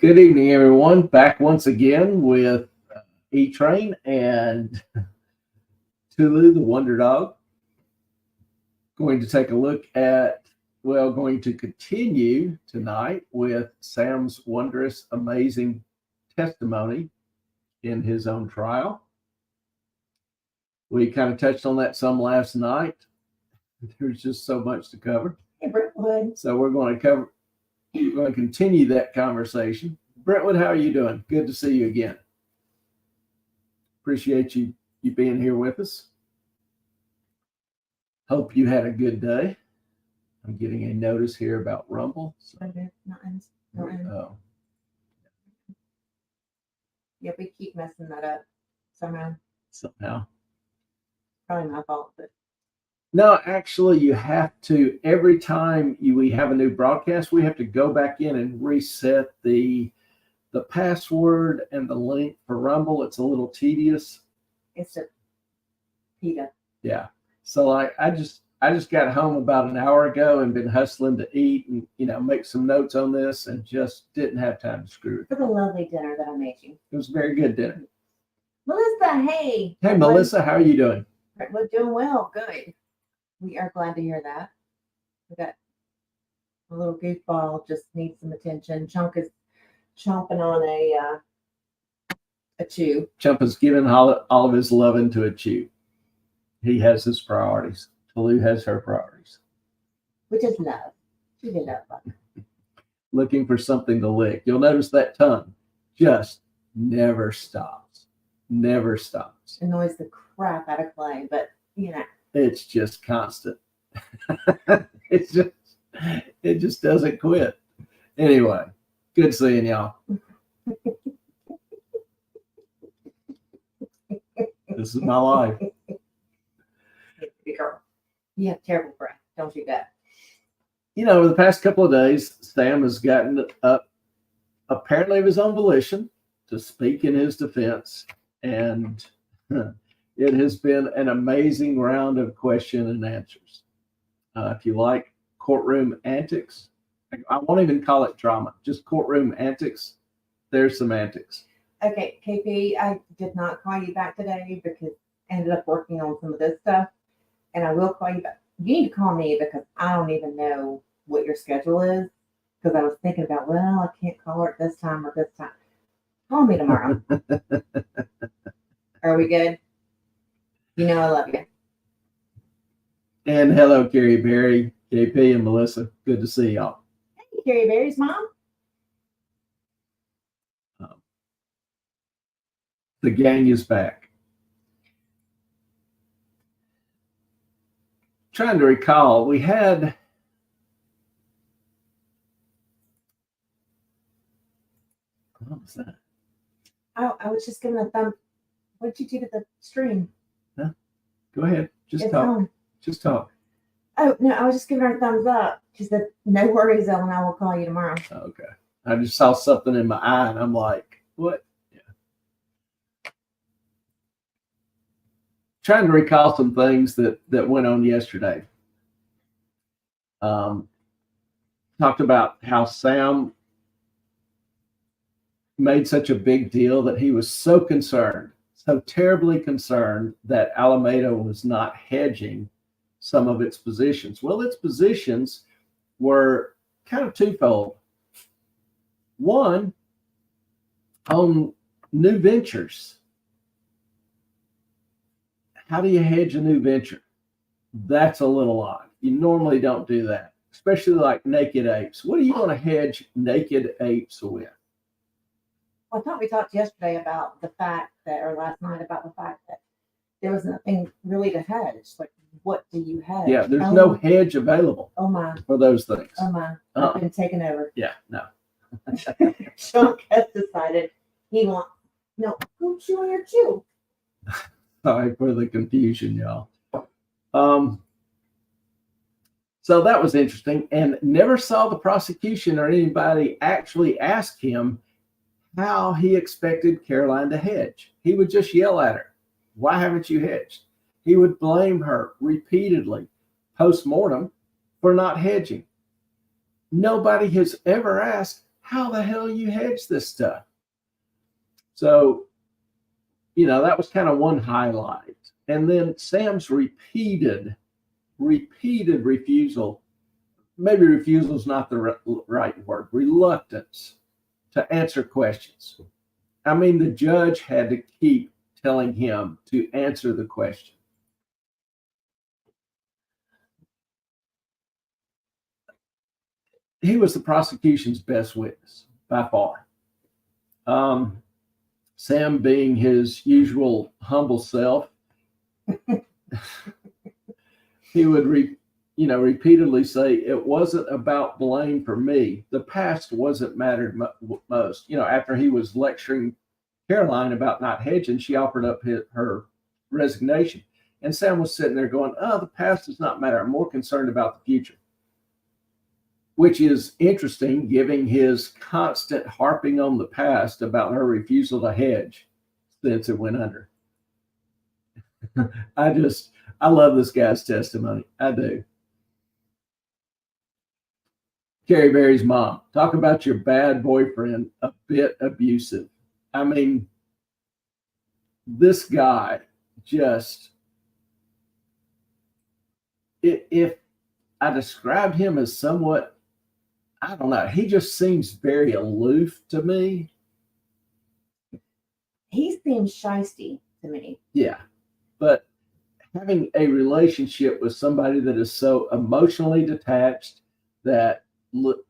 Good evening, everyone. Back once again with E-Train and Tulu, the Wonder Dog. Going to take a look at, going to continue tonight with Sam's wondrous, amazing testimony in his own trial. We kind of touched on that some last night. There's just so much to cover. Hey, Brentwood. So we're going to continue that conversation. Brentwood, how are you doing? Good to see you again. Appreciate you being here with us. Hope you had a good day. I'm getting a notice here about Rumble. So. Oh. Yeah, we keep messing that up somehow. Probably my fault, but no, actually, you have to, every time we have a new broadcast, we have to go back in and reset the password and the link for Rumble. It's a little tedious. It's a PETA. Yeah. So I just got home about an hour ago and been hustling to eat and make some notes on this and just didn't have time to screw it. It was a lovely dinner that I made you. It was a very good dinner. Melissa, hey. Hey, Melissa, how are you doing? We're doing well. Good. We are glad to hear that. We got a little goofball, just needs some attention. Chunk is chomping on a chew. Chump is giving all of his loving to a chew. He has his priorities. Tulu has her priorities. Which is love. She did love. Looking for something to lick. You'll notice that tongue just never stops. Never stops. Annoys the crap out of Clay, but it's just constant. It just doesn't quit. Anyway, good seeing y'all. This is my life. You have terrible breath, don't you, Beth? Over the past couple of days, Sam has gotten up, apparently of his own volition, to speak in his defense. And it has been an amazing round of question and answers. If you like courtroom antics, I won't even call it drama, just courtroom antics. There's some antics. Okay, KP, I did not call you back today because I ended up working on some of this stuff. And I will call you back. You need to call me because I don't even know what your schedule is. Because I was thinking about, I can't call her at this time or this time. Call me tomorrow. Are we good? I love you. And hello, Carrie Berry, KP, and Melissa. Good to see y'all. Hey, Carrie Berry's mom. The gang is back. Trying to recall, we had what was that? Oh, I was just giving a thumb. What did you do to the stream? Huh? Go ahead. Just it's talk. On. Just talk. Oh, no, I was just giving her a thumbs up. She said, no worries, Ellen. I will call you tomorrow. Okay. I just saw something in my eye and I'm like, what? Yeah. Trying to recall some things that went on yesterday. Talked about how Sam made such a big deal that he was so concerned, so terribly concerned that Alameda was not hedging some of its positions. Well, its positions were kind of twofold. One, on new ventures. How do you hedge a new venture? That's a little odd. You normally don't do that, especially like naked apes. What are you going to hedge naked apes with? Well, I thought we talked yesterday about the fact that, or last night about the fact that there was nothing really to hedge. Like, what do you hedge? Yeah, there's no hedge available. Oh my. For those things. Oh my. I've been taken over. Yeah, no. Chunk has decided he wants go chew on your chew. Sorry for the confusion, y'all. So that was interesting, and never saw the prosecution or anybody actually ask him how he expected Caroline to hedge. He would just yell at her, "Why haven't you hedged?" He would blame her repeatedly, post-mortem, for not hedging. Nobody has ever asked, how the hell you hedge this stuff? So, that was kind of one highlight. And then Sam's repeated refusal, maybe refusal is not the right word, reluctance to answer questions. I mean, the judge had to keep telling him to answer the question. He was the prosecution's best witness by far. Sam, being his usual humble self, he would repeatedly say, it wasn't about blame for me. The past wasn't mattered most. After he was lecturing Caroline about not hedging, she offered up her resignation. And Sam was sitting there going, the past does not matter. I'm more concerned about the future. Which is interesting, given his constant harping on the past about her refusal to hedge since it went under. I love this guy's testimony. I do. Carrie Berry's mom, talk about your bad boyfriend, a bit abusive. I mean, this guy just, if I described him as somewhat, I don't know, he just seems very aloof to me. He seems shysty to me. Yeah. But having a relationship with somebody that is so emotionally detached, that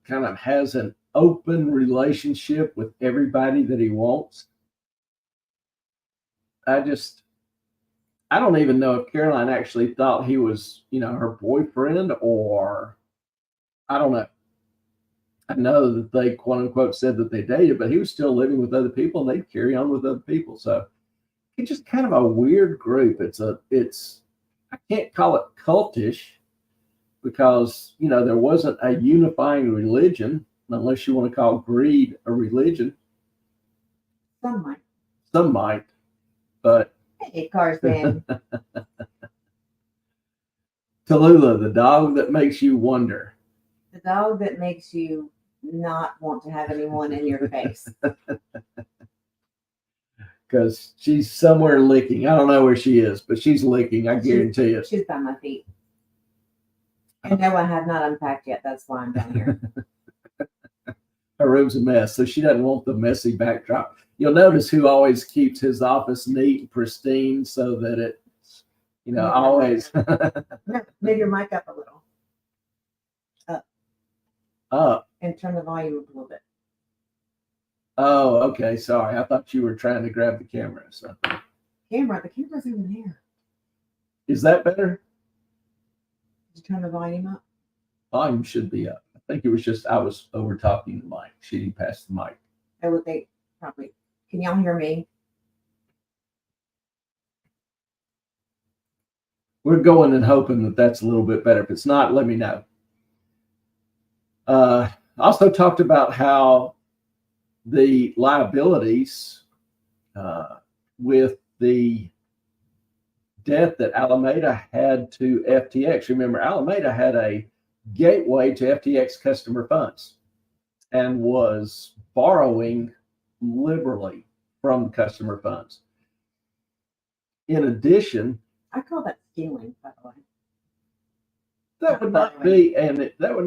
kind of has an open relationship with everybody that he wants, I don't even know if Caroline actually thought he was, her boyfriend, or I don't know. I know that they quote unquote said that they dated, but he was still living with other people and they'd carry on with other people. So it's just kind of a weird group. I can't call it cultish because, there wasn't a unifying religion, unless you want to call greed a religion. Some might, but. Hey, Carson. Tallulah, the dog that makes you wonder. The dog that makes you not want to have anyone in your face. Because she's somewhere licking. I don't know where she is, but she's licking. I guarantee it. She's by my feet. And no, I have not unpacked yet. That's why I'm down here. Her room's a mess, so she doesn't want the messy backdrop. You'll notice who always keeps his office neat and pristine so that it's, always. Move your mic up a little. Up. And turn the volume up a little bit. Oh, okay. Sorry. I thought you were trying to grab the camera. So. The camera's over there. Is that better? Did you turn the volume up? Volume should be up. I think it was just I was over talking the mic. She didn't pass the mic. I would think probably. Can y'all hear me? We're going and hoping that that's a little bit better. If it's not, let me know. Also talked about how the liabilities with the debt that Alameda had to FTX. Remember, Alameda had a gateway to FTX customer funds and was borrowing liberally from customer funds. In addition, I call that stealing, by the way. That would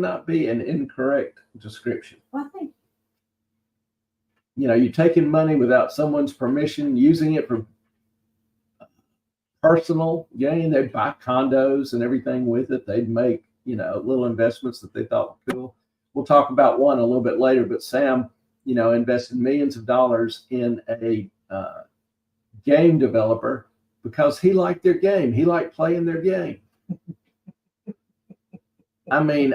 not be an incorrect description. Well, I think you're taking money without someone's permission, using it for personal gain. They'd buy condos and everything with it. They'd make, little investments that they thought were cool. We'll talk about one a little bit later, but Sam, invested millions of dollars in a game developer because he liked their game. He liked playing their game. I mean,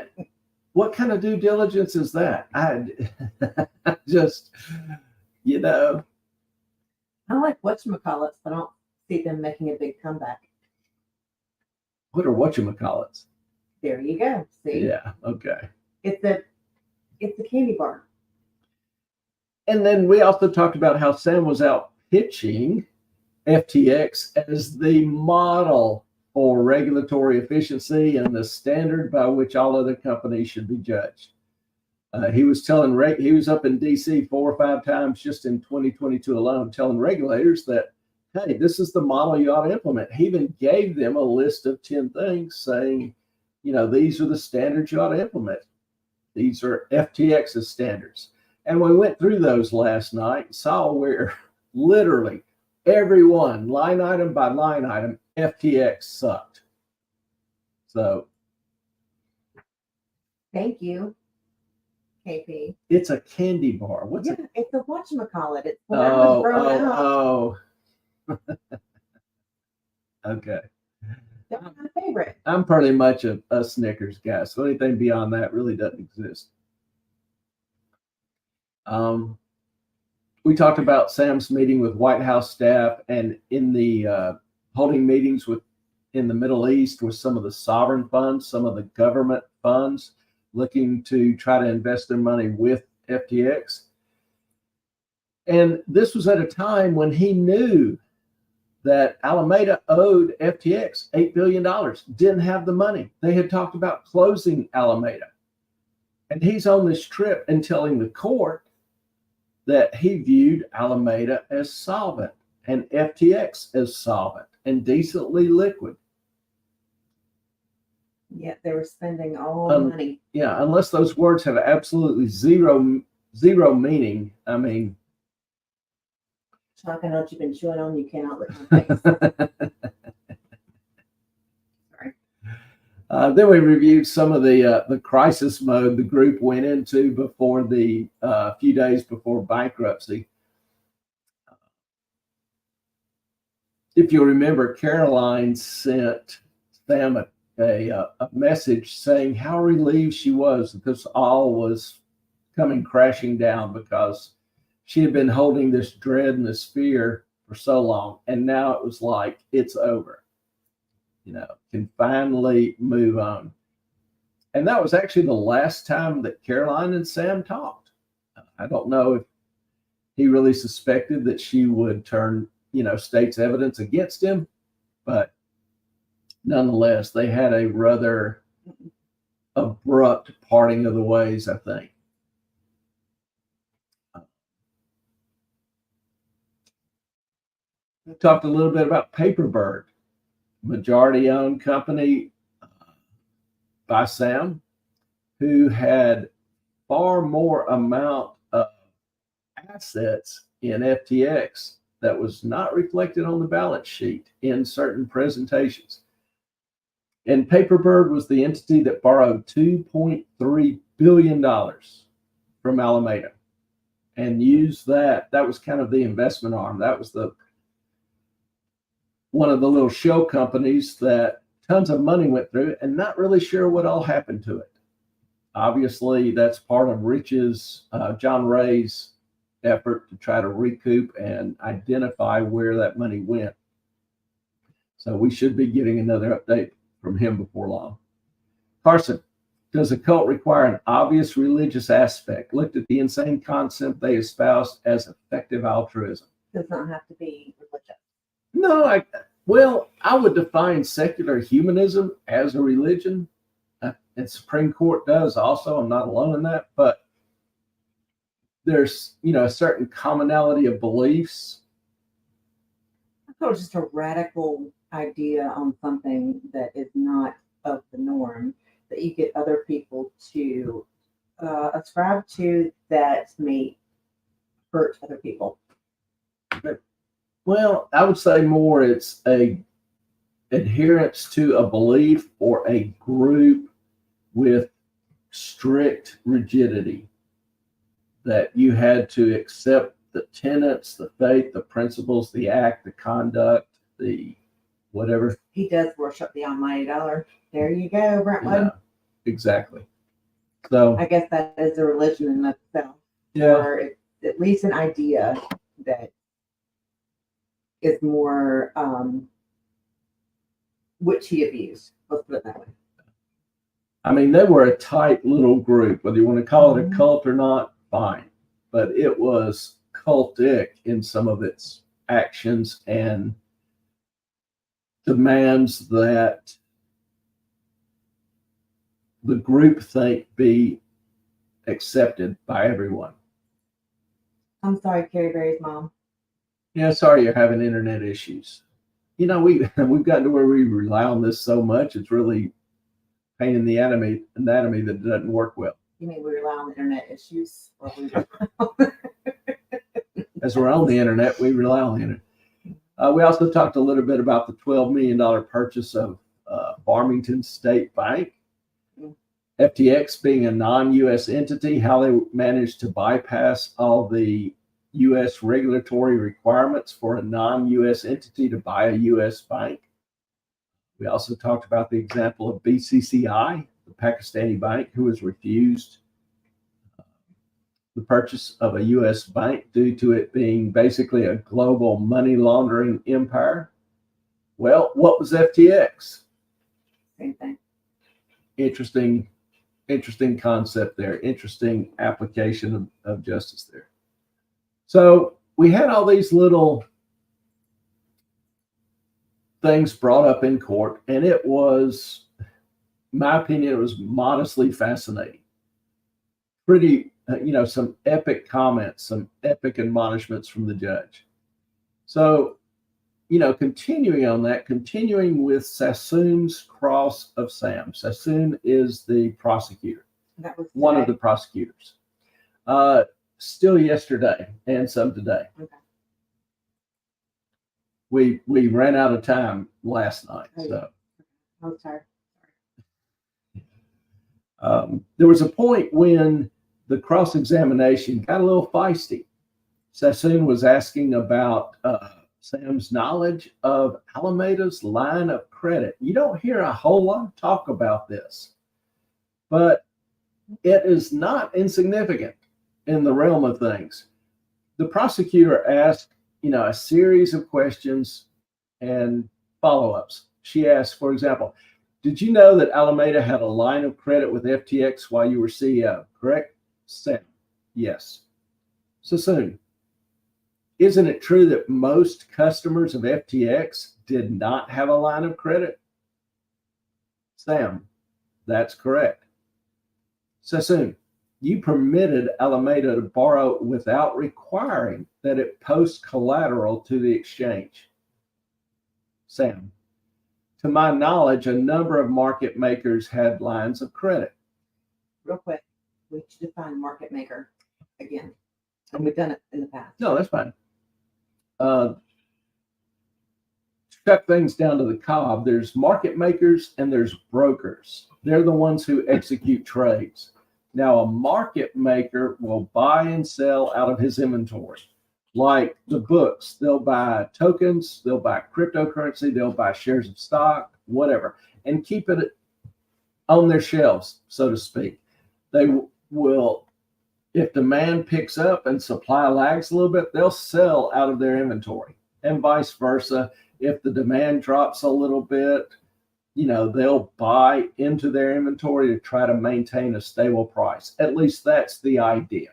what kind of due diligence is that? I just, I like whatchamacallits, but I don't see them making a big comeback. What are whatchamacallits? There you go. See? Yeah, okay. It's a candy bar. And then we also talked about how Sam was out pitching FTX as the model for regulatory efficiency and the standard by which all other companies should be judged. He was telling he was up in D.C. 4 or 5 times just in 2022 alone, telling regulators that, hey, this is the model you ought to implement. He even gave them a list of 10 things saying, these are the standards you ought to implement. These are FTX's standards. And we went through those last night and saw where literally everyone, line item by line item, FTX sucked. So Thank you, KP. it's a candy bar. What's it? It's a whatchamacallit. It's when I was growing up. Okay. That's my favorite. I'm pretty much a Snickers guy, so anything beyond that really doesn't exist. We talked about Sam's meeting with White House staff and in the holding meetings in the Middle East with some of the sovereign funds, some of the government funds looking to try to invest their money with FTX. And this was at a time when he knew that Alameda owed FTX $8 billion, didn't have the money. They had talked about closing Alameda. And he's on this trip and telling the court that he viewed Alameda as solvent and FTX as solvent and decently liquid. Yet they were spending all the money. Yeah, unless those words have absolutely zero meaning. I mean, Chuck, I know what you've been chewing on. You cannot lick my face. Sorry. Then we reviewed some of the crisis mode the group went into before the few days before bankruptcy. If you remember, Caroline sent Sam a message saying how relieved she was that this all was coming crashing down because she had been holding this dread and this fear for so long. And now it was like, it's over, can finally move on. And that was actually the last time that Caroline and Sam talked. I don't know if he really suspected that she would turn, state's evidence against him, but nonetheless, they had a rather abrupt parting of the ways, I think. We talked a little bit about Paperbird, majority-owned company by Sam, who had far more amount of assets in FTX that was not reflected on the balance sheet in certain presentations. And Paperbird was the entity that borrowed $2.3 billion from Alameda and used that. That was kind of the investment arm. That was one of the little shell companies that tons of money went through and not really sure what all happened to it. Obviously, that's part of John Ray's effort to try to recoup and identify where that money went. So we should be getting another update from him before long. Carson, does a cult require an obvious religious aspect? Looked at the insane concept they espoused as effective altruism. Does not have to be religious. No, I would define secular humanism as a religion. And Supreme Court does also. I'm not alone in that, but there's, a certain commonality of beliefs. I thought it was just a radical idea on something that is not of the norm that you get other people to ascribe to that may hurt other people. Well, I would say more it's a adherence to a belief or a group with strict rigidity, that you had to accept the tenets, the faith, the principles, the act, the conduct, the whatever. He does worship the almighty dollar. There you go, Brentwood. Yeah, exactly. So I guess that is a religion in itself. Yeah. Or it's at least an idea that is more which he abused. Let's put it that way. I mean, they were a tight little group, whether you want to call it a cult or not, fine. But it was cultic in some of its actions and demands that the group think be accepted by everyone. I'm sorry, Carrie Berry's mom. Yeah, sorry you're having internet issues. You know, we've gotten to where we rely on this so much, it's really pain in the anatomy that doesn't work well. You mean we rely on internet issues? Or we As we're on the internet, we rely on the internet. We also talked a little bit about the $12 million purchase of Farmington State Bank. FTX being a non-U.S. entity, how they managed to bypass all the U.S. regulatory requirements for a non-U.S. entity to buy a U.S. bank. We also talked about the example of BCCI, the Pakistani bank, who was refused the purchase of a U.S. bank due to it being basically a global money laundering empire. Well, what was FTX? Same thing. Interesting concept there. Interesting application of justice there. So we had all these little things brought up in court, and it was, in my opinion, it was modestly fascinating. Pretty, some epic comments, some epic admonishments from the judge. So, continuing with Sassoon's cross of Sam. Sassoon is the prosecutor, That was one of today. the prosecutors. Still yesterday and some today. Okay. We ran out of time last night, so. I'm sorry. There was a point when the cross-examination got a little feisty. Sassoon was asking about Sam's knowledge of Alameda's line of credit. You don't hear a whole lot of talk about this, but it is not insignificant in the realm of things. The prosecutor asked, a series of questions and follow-ups. She asked, for example, did you know that Alameda had a line of credit with FTX while you were CEO, correct? Sam, yes. Sassoon, isn't it true that most customers of FTX did not have a line of credit? Sam, that's correct. Sassoon, you permitted Alameda to borrow without requiring that it post collateral to the exchange. Sam, to my knowledge, a number of market makers had lines of credit. Real quick, we should define market maker again. And we've done it in the past. No, that's fine. Cut things down to the cob. There's market makers and there's brokers. They're the ones who execute trades. Now, a market maker will buy and sell out of his inventory. Like the books, they'll buy tokens, they'll buy cryptocurrency, they'll buy shares of stock, whatever, and keep it on their shelves, so to speak. They will, if demand picks up and supply lags a little bit, they'll sell out of their inventory, and vice versa. If the demand drops a little bit, they'll buy into their inventory to try to maintain a stable price. At least that's the idea.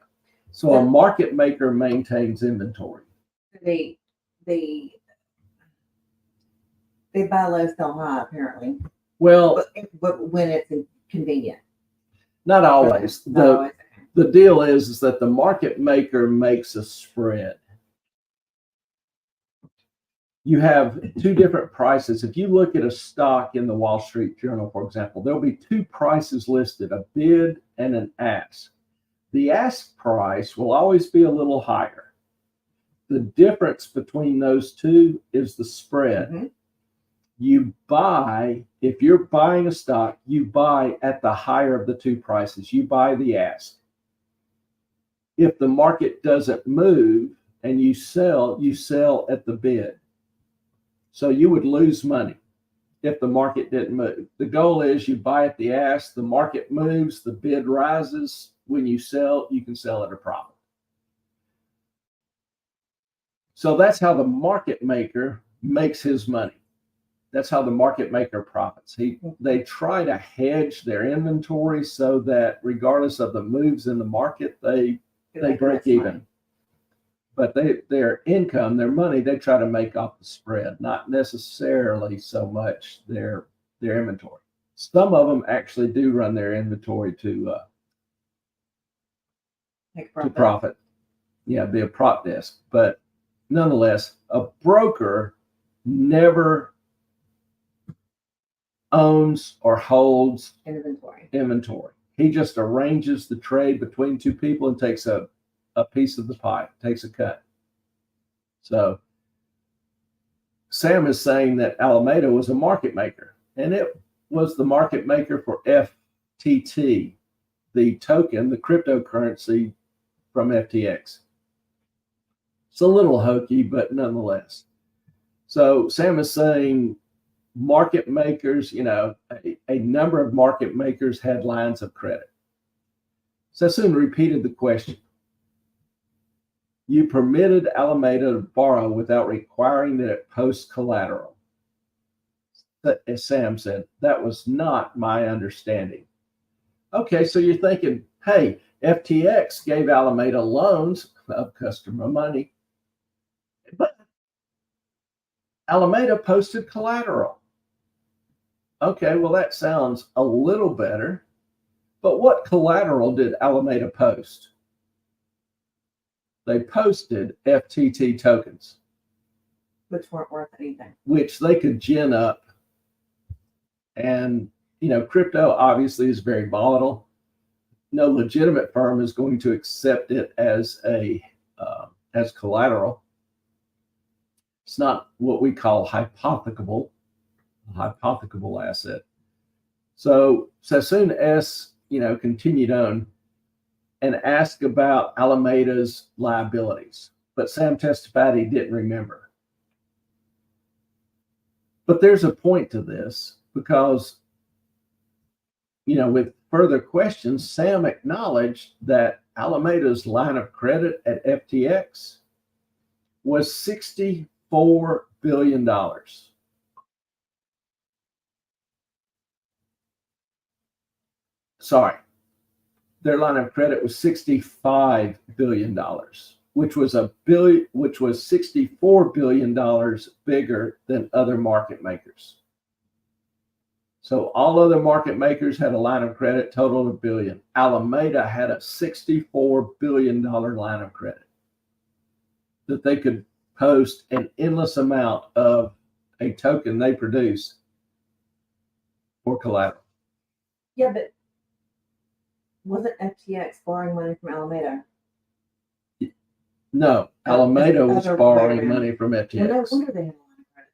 So a market maker maintains inventory. They buy low, sell high, apparently. Well, but when it's convenient. not always. No, The deal is that the market maker makes a spread. You have two different prices. If you look at a stock in the Wall Street Journal, for example, there'll be two prices listed, a bid and an ask. The ask price will always be a little higher. The difference between those two is the spread. Mm-hmm. You buy, if you're buying a stock, you buy at the higher of the two prices. You buy the ask. If the market doesn't move and you sell at the bid. So you would lose money if the market didn't move. The goal is you buy at the ask, the market moves, the bid rises. When you sell, you can sell at a profit. So that's how the market maker makes his money. That's how the market maker profits. They try to hedge their inventory so that regardless of the moves in the market, they break even. Money. But their income, their money, they try to make off the spread, not necessarily so much their inventory. Some of them actually do run their inventory to Take to profit. profit. Yeah, be a prop desk. But nonetheless, a broker never owns or holds Inventory. He just arranges the trade between two people and takes a piece of the pie, takes a cut. So Sam is saying that Alameda was a market maker, and it was the market maker for FTT, the token, the cryptocurrency from FTX. It's a little hokey, but nonetheless. So Sam is saying market makers, a number of market makers had lines of credit. Sassoon repeated the question. You permitted Alameda to borrow without requiring that it post collateral. As Sam said, that was not my understanding. Okay, so you're thinking, hey, FTX gave Alameda loans of customer money, but Alameda posted collateral. Okay, well, that sounds a little better, but what collateral did Alameda post? They posted FTT tokens, Which weren't worth anything. which they could gin up. And, crypto obviously is very volatile. No legitimate firm is going to accept it as as collateral. It's not what we call hypothecable asset. So Sassoon S, continued on and asked about Alameda's liabilities, but Sam testified he didn't remember. But there's a point to this because, with further questions, Sam acknowledged that Alameda's line of credit at FTX was $64 billion. Sorry, their line of credit was $65 billion, which was $64 billion bigger than other market makers. So all other market makers had a line of credit total of $1 billion. Alameda had a $64 billion line of credit that they could post an endless amount of a token they produce for collateral. Yeah, but wasn't FTX borrowing money from Alameda? No, Alameda was borrowing money from FTX. Well, no wonder they had a line of credit.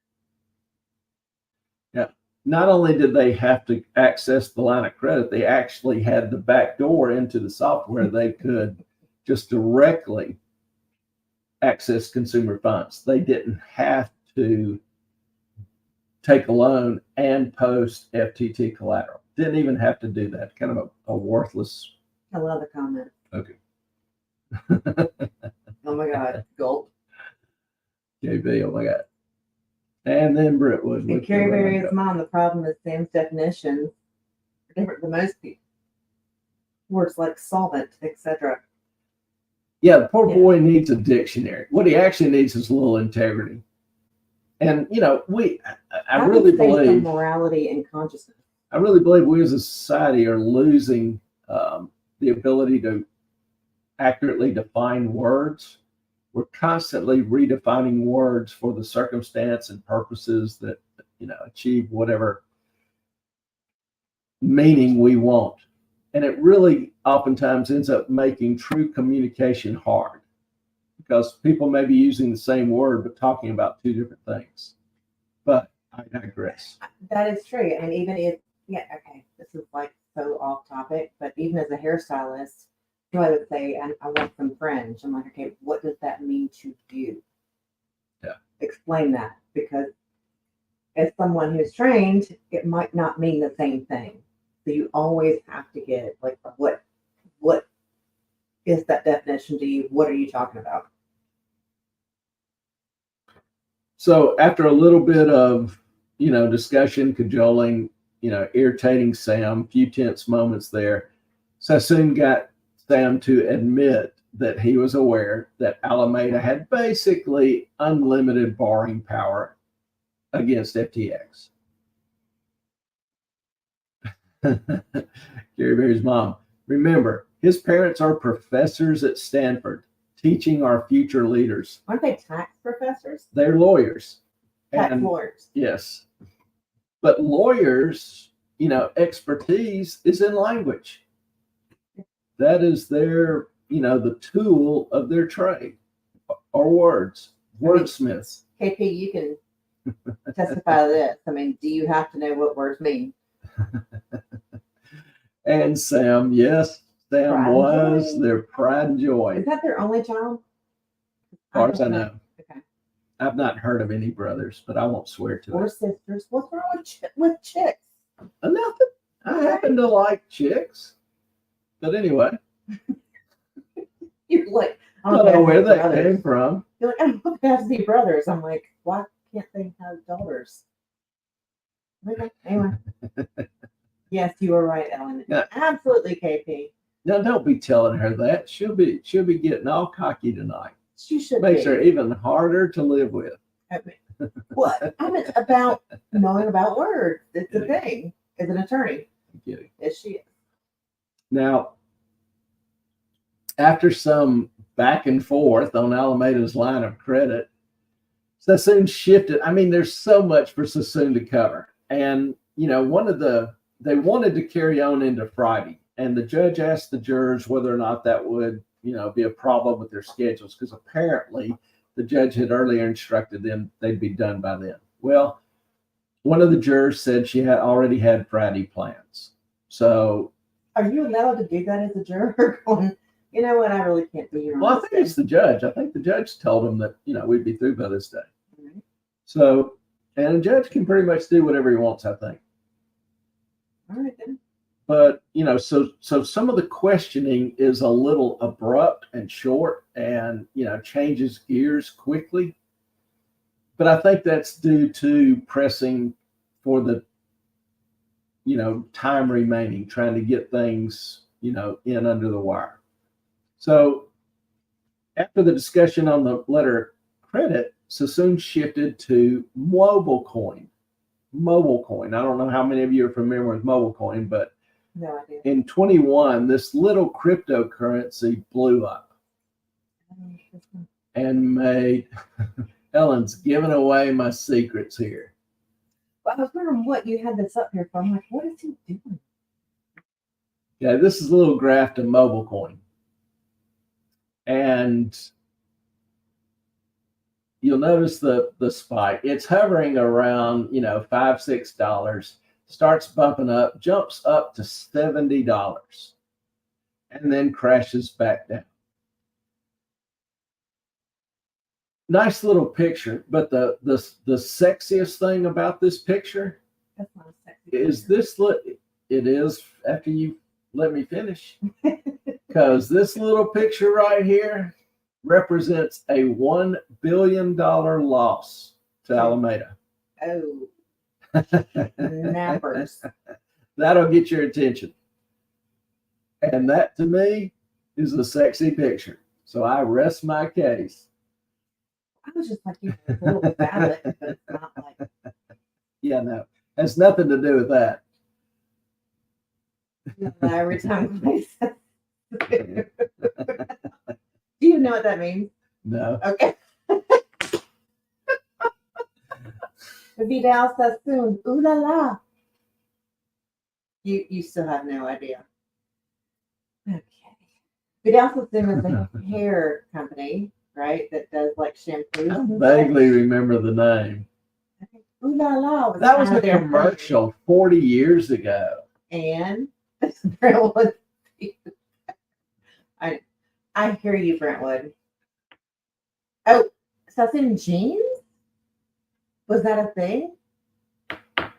Yeah. Not only did they have to access the line of credit, they actually had the back door into the software. They could just directly access consumer funds. They didn't have to take a loan and post FTT collateral. Didn't even have to do that. Kind of a worthless. I love the comment. Okay. Oh my God, gulp. JB, oh my God. And then Brentwood. And Carrie Berry's mom, the problem is Sam's definitions are different than most people. Words like solvent, etc. Yeah, the poor boy needs a dictionary. What he actually needs is a little integrity. And, I really believe some morality and consciousness. I really believe we as a society are losing the ability to accurately define words. We're constantly redefining words for the circumstance and purposes that, achieve whatever meaning we want. And it really oftentimes ends up making true communication hard because people may be using the same word but talking about two different things. But I digress. That is true. And even if, this is like so off topic, but even as a hairstylist, I would say, and I want some fringe. I'm like, okay, what does that mean to you? Yeah. Explain that, because as someone who's trained, it might not mean the same thing. So you always have to get like, what is that definition to you? What are you talking about? So after a little bit of, discussion, cajoling, irritating Sam, few tense moments there, Sassoon got Sam to admit that he was aware that Alameda had basically unlimited borrowing power against FTX. Gary Berry's mom. Remember, His parents are professors at Stanford, teaching our future leaders. Aren't they tax professors? They're lawyers. Tax And lawyers. yes, but lawyers, expertise is in language. That is their, the tool of their trade, or words, wordsmiths. KP, you can testify to this. I mean, do you have to know what words mean? And Sam, yes, Sam Pride and was joy. their pride and joy. Is that their only child? As far as I don't know. Okay. I've not heard of any brothers, but I won't swear to Or it. sisters. What's wrong with chicks? Nothing. I happen to like chicks. But anyway, You're like, I don't know where that came from. You're like, I don't know if they have to be brothers. I'm like, why can't they have daughters? Okay, anyway. Yes, you were right, Ellen. Yeah. Absolutely, KP. Now, don't be telling her that. She'll be getting all cocky tonight. She should Makes be. her even harder to live with. I mean, what? I mean, about knowing about words. It's the thing. As an attorney. I'm kidding. Yes, she is. Now, after some back and forth on Alameda's line of credit, Sassoon shifted. I mean, there's so much for Sassoon to cover. And, they wanted to carry on into Friday. And the judge asked the jurors whether or not that would, be a problem with their schedules, because apparently the judge had earlier instructed them they'd be done by then. Well, one of the jurors said she had already had Friday plans. So, are you allowed to do that as a juror? Going, you know what? I really can't be here. well, I think it's the judge. I think the judge told him that, we'd be through by this day. Mm-hmm. So, and a judge can pretty much do whatever he wants, I think. All right, then. But, so some of the questioning is a little abrupt and short and, changes gears quickly. But I think that's due to pressing for the, time remaining, trying to get things, in under the wire. So after the discussion on the letter of credit, Sassoon shifted to mobile coin. Mobile coin. I don't know how many of you are familiar with mobile coin, but No idea. in 21, this little cryptocurrency blew up and made Ellen's giving away my secrets here. Well, I was wondering what you had this up here for. I'm like, what is he doing? Yeah, this is a little graph to mobile coin. And you'll notice the spike. It's hovering around, $5, $6, starts bumping up, jumps up to $70, and then crashes back down. Nice little picture, but the sexiest thing about this picture That's not a sexy is picture. it is after you let me finish, because this little picture right here represents a $1 billion loss to Alameda. Oh, nappers. That'll get your attention. And that to me is a sexy picture. So I rest my case. I was just like, you have a little ballot, but it's not like. Yeah, no, has nothing to do with that. Every time I say. Do you know what that means? No. Okay. Vidal Sassoon, ooh la la. You still have no idea. Okay. Vidal Sassoon is a hair company, right? That does like shampoos. I and vaguely remember the name. such. Ooh la la. That was kind a of their commercial 40 years ago. thing. And Brentwood. I hear you, Brentwood. Oh, Sassoon jeans? Was that a thing? I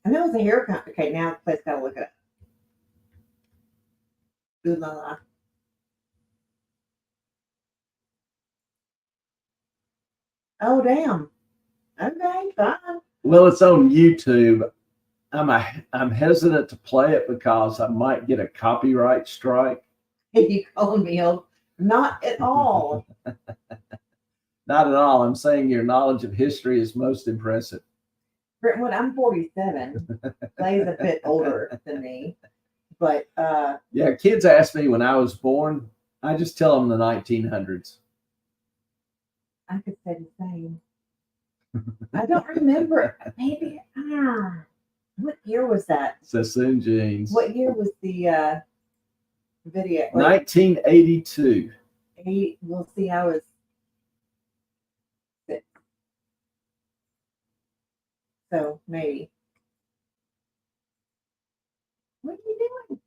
know it was a hair company. Okay, now the place gotta look it up. Ooh la la. Oh damn. Okay, fine. Well, it's on YouTube. I'm hesitant to play it because I might get a copyright strike. You calling me old? Not at all. Not at all. I'm saying your knowledge of history is most impressive. Brentwood, I'm 47. Clay's a bit older than me. But Yeah, kids ask me when I was born. I just tell them the 1900s. I could say the same. I don't remember. Maybe what year was that? Sassoon jeans. What year was the video? 1982. We'll see. I was 6, so maybe. What are you doing?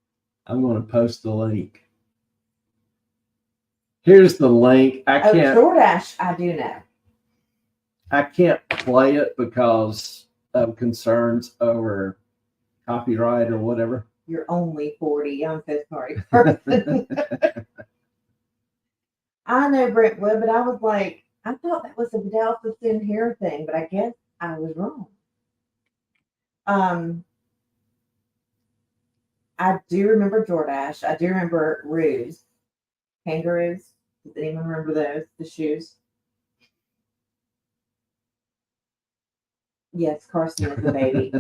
I'm going to post the link. Here's the link. I can't. DoorDash, I do know. I can't play it because of concerns over copyright or whatever. You're only 40. I'm so sorry, person. I know Brentwood, but I was like, I thought that was a Vidal Sassoon hair thing, but I guess I was wrong. I do remember DoorDash. I do remember Ruse, kangaroos. Does anyone remember those? The shoes. Yes, Carson was a baby.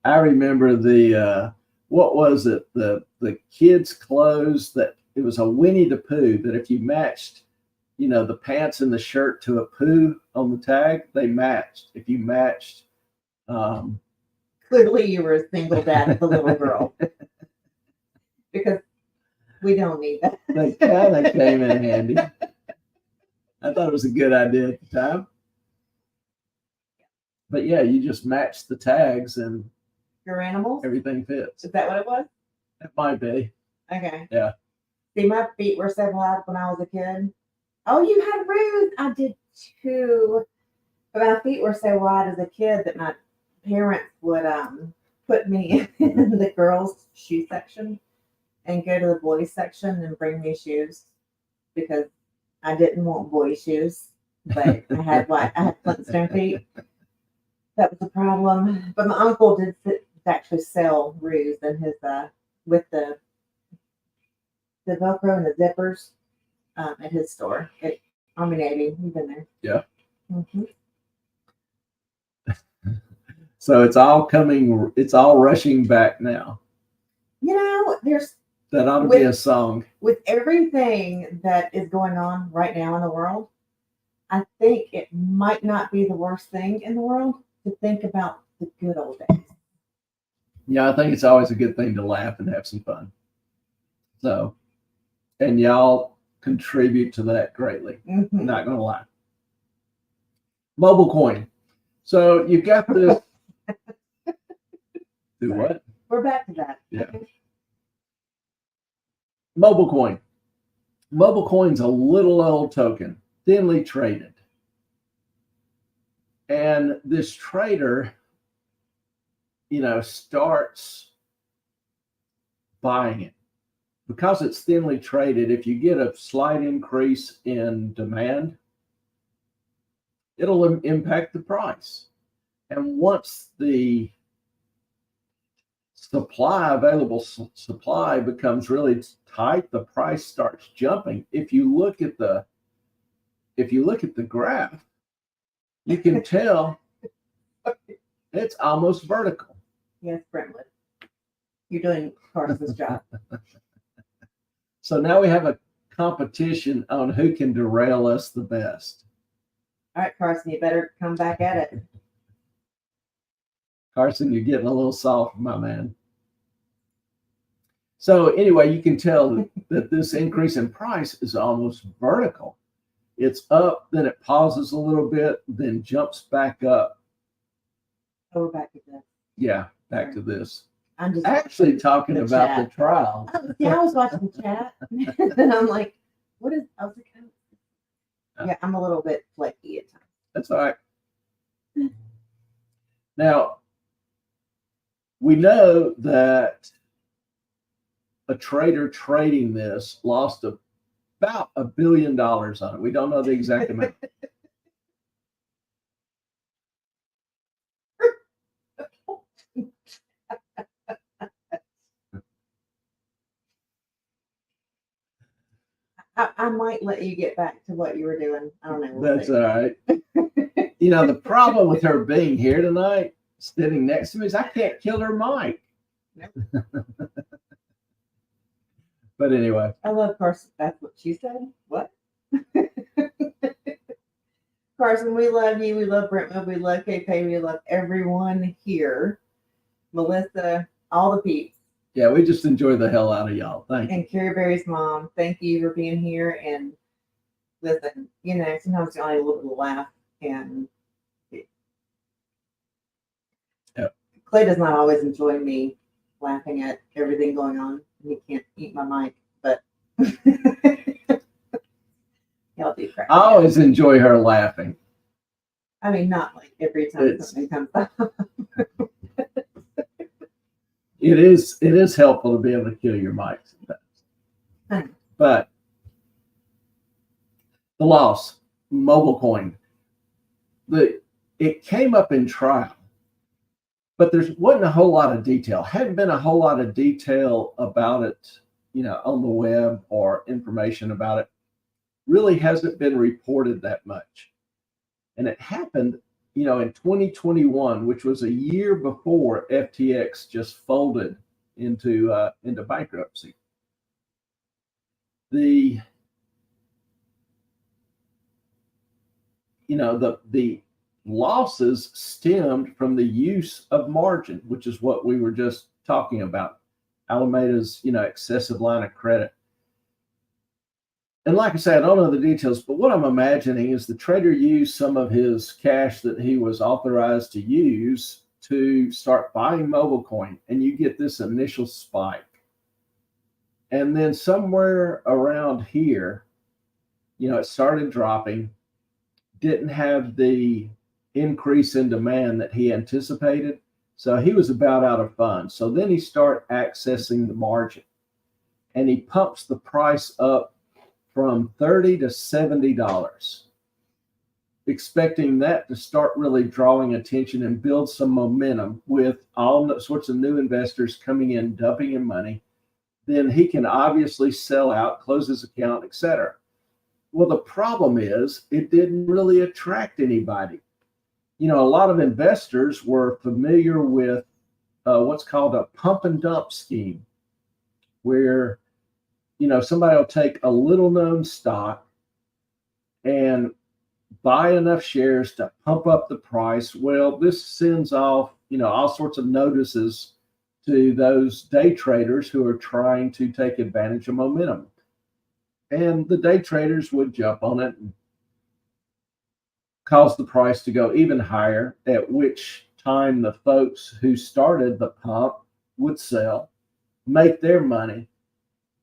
I remember the what was it? The kids' clothes that it was a Winnie the Pooh that if you matched, the pants and the shirt to a Pooh on the tag, they matched. If you matched, clearly you were a single dad of the little girl because we don't need that. They kind of came in handy. I thought it was a good idea at the time. But yeah, you just match the tags and your animals. Everything fits. Is that what it was? It might be. Okay. Yeah. See, my feet were so wide when I was a kid. Oh, you had Ruth. I did too. But my feet were so wide as a kid that my parents would put me in the girls' shoe section and go to the boys' section and bring me shoes because I didn't want boy shoes, but I had Flintstone feet. That was the problem. But my uncle did actually sell Ruse and his with the Velcro and the zippers at his store at Army Navy. We've been there. Yeah. Mm-hmm. So it's all rushing back now. There's that ought to be a song. With everything that is going on right now in the world, I think it might not be the worst thing in the world to think about the good old days. Yeah, I think it's always a good thing to laugh and have some fun. So, and y'all contribute to that greatly. Mm-hmm. Not going to lie. Mobile coin. So you've got this. Do what? We're back to that. Yeah. Mobile coin. Mobile coin's a little old token, thinly traded. And this trader, starts buying it. Because it's thinly traded, if you get a slight increase in demand, it'll impact the price. And once the available supply becomes really tight, the price starts jumping. If you look at the graph, you can tell it's almost vertical. Yes, Brentwood. You're doing Carson's job. So now we have a competition on who can derail us the best. All right, Carson, you better come back at it. Carson, you're getting a little soft, my man. So anyway, you can tell that this increase in price is almost vertical. It's up, then it pauses a little bit, then jumps back up. Oh, we're back to this. Yeah, back to this. I'm just actually talking about chat. The trial. Yeah, I was watching the chat, and I'm like, "What is?" I was like, "Yeah, I'm a little bit flaky at times." That's all right. Now, we know that a trader trading this lost about $1 billion on it. We don't know the exact amount. I might let you get back to what you were doing. I don't know. We'll That's see. All right. The problem with her being here tonight, sitting next to me, is I can't kill her mic. But anyway, I love Carson. That's what she said. What? Carson, we love you. We love Brentwood. We love KP. We love everyone here. Melissa, all the peeps. yeah, we just enjoy the hell out of y'all. Thank you. And Carrie Berry's mom, thank you for being here. And listen, sometimes you only a little bit of laugh. And Yep. Clay does not always enjoy me laughing at everything going on. He can't eat my mic, but he'll do crap. I always enjoy her laughing. I mean, not like every time something comes up. It is helpful to be able to kill your mic sometimes. But the loss, mobile coin, it came up in trial, but there wasn't a whole lot of detail. Hadn't been a whole lot of detail about it, on the web or information about it. Really hasn't been reported that much. And it happened, in 2021, which was a year before FTX just folded into bankruptcy. The losses stemmed from the use of margin, which is what we were just talking about. Alameda's, excessive line of credit. And like I said, I don't know the details, but what I'm imagining is the trader used some of his cash that he was authorized to use to start buying mobile coin, and you get this initial spike. And then somewhere around here, it started dropping, didn't have the increase in demand that he anticipated. So he was about out of funds. So then he started accessing the margin, and he pumps the price up from $30 to $70, expecting that to start really drawing attention and build some momentum with all sorts of new investors coming in, dumping in money. Then he can obviously sell out, close his account, etc. Well, the problem is it didn't really attract anybody. A lot of investors were familiar with what's called a pump and dump scheme, where somebody will take a little known stock and buy enough shares to pump up the price. Well, this sends off, all sorts of notices to those day traders who are trying to take advantage of momentum. And the day traders would jump on it and cause the price to go even higher, at which time the folks who started the pump would sell, make their money,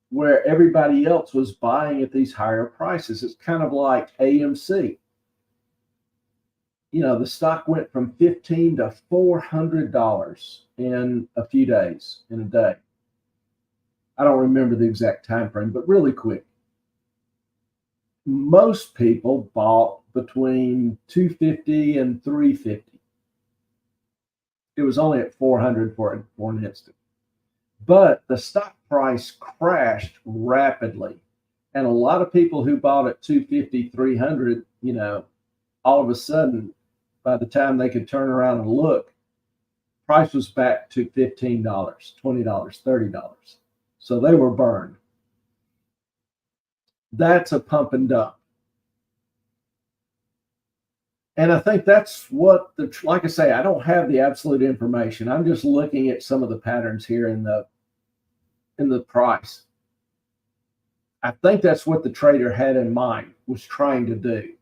where everybody else was buying at these higher prices. It's kind of like AMC. The stock went from $15 to $400 in a few days, in a day. I don't remember the exact time frame, but really quick. Most people bought between $250 and $350. It was only at $400 for an instant. But the stock price crashed rapidly. And a lot of people who bought at $250, $300, all of a sudden, by the time they could turn around and look, price was back to $15, $20, $30. So they were burned. That's a pump and dump. And I think that's what like I say, I don't have the absolute information. I'm just looking at some of the patterns here in the price. I think that's what the trader had in mind, was trying to do.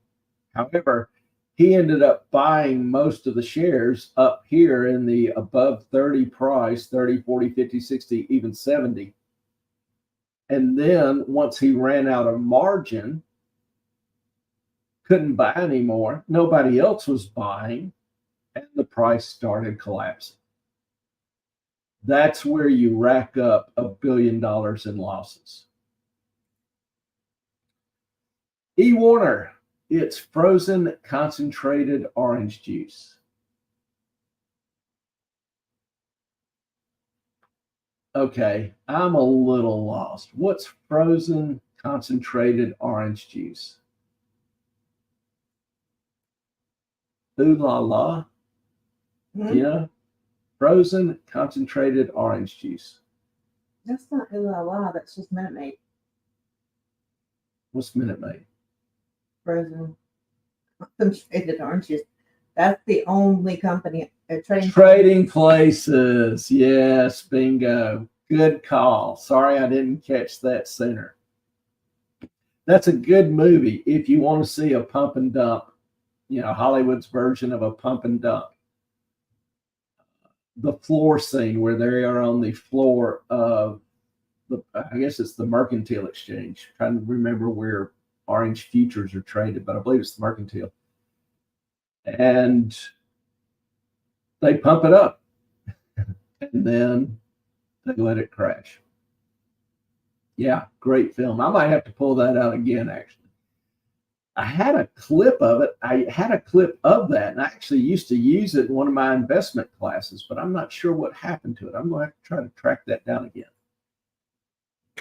However, he ended up buying most of the shares up here in the above 30 price, 30, 40, 50, 60, even 70. And then once he ran out of margin, couldn't buy anymore, nobody else was buying, and the price started collapsing. That's where you rack up $1 billion in losses. E. Warner, it's frozen concentrated orange juice. Okay, I'm a little lost. What's frozen concentrated orange juice? Ooh la la. Mm-hmm. Yeah. Frozen concentrated orange juice. That's not ooh la la. That's just Minute Maid. What's Minute Maid? Frozen concentrated orange juice. That's the only company. Trading Places. Yes, bingo. Good call. Sorry I didn't catch that sooner. That's a good movie if you want to see a pump and dump, Hollywood's version of a pump and dump. The floor scene where they are on the floor of I guess it's the Mercantile Exchange. I'm trying to remember where orange futures are traded, but I believe it's the Mercantile. And they pump it up and then they let it crash. Yeah, great film. I might have to pull that out again, actually. I had a clip of it. I had a clip of that, and I actually used to use it in one of my investment classes, but I'm not sure what happened to it. I'm going to have to try to track that down again.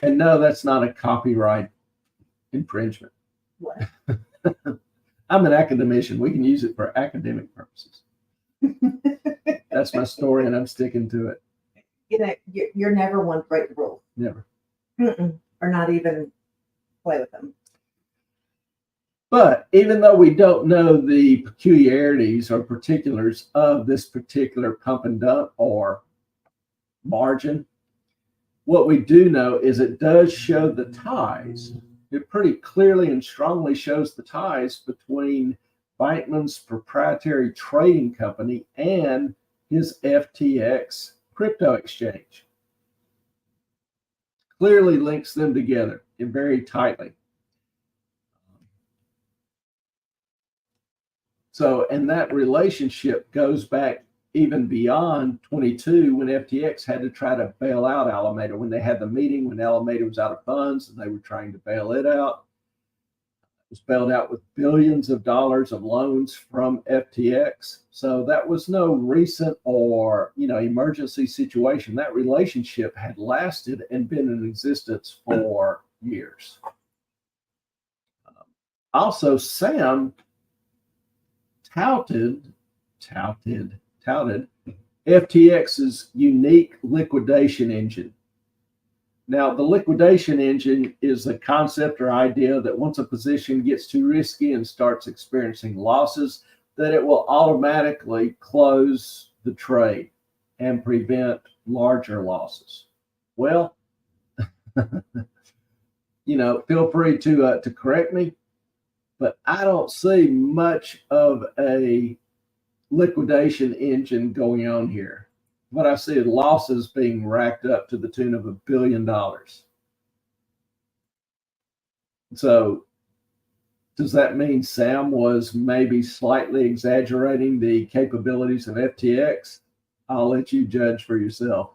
And no, that's not a copyright infringement. What? I'm an academician. We can use it for academic purposes. That's my story, and I'm sticking to it. You're never one to break the rules. Never. Or not even play with them. But even though we don't know the peculiarities or particulars of this particular pump and dump or margin, what we do know is it does show the ties. It pretty clearly and strongly shows the ties between Bankman's proprietary trading company and his FTX crypto exchange. Clearly links them together very tightly. So, and that relationship goes back even beyond 22 when FTX had to try to bail out Alameda, when they had the meeting when Alameda was out of funds and they were trying to bail it out. It was bailed out with billions of dollars of loans from FTX. So that was no recent or, emergency situation. That relationship had lasted and been in existence for years. Also, Sam touted FTX's unique liquidation engine. Now, the liquidation engine is a concept or idea that once a position gets too risky and starts experiencing losses, that it will automatically close the trade and prevent larger losses. Well, feel free to correct me, but I don't see much of a liquidation engine going on here. What I see is losses being racked up to the tune of $1 billion. So does that mean Sam was maybe slightly exaggerating the capabilities of FTX? I'll let you judge for yourself.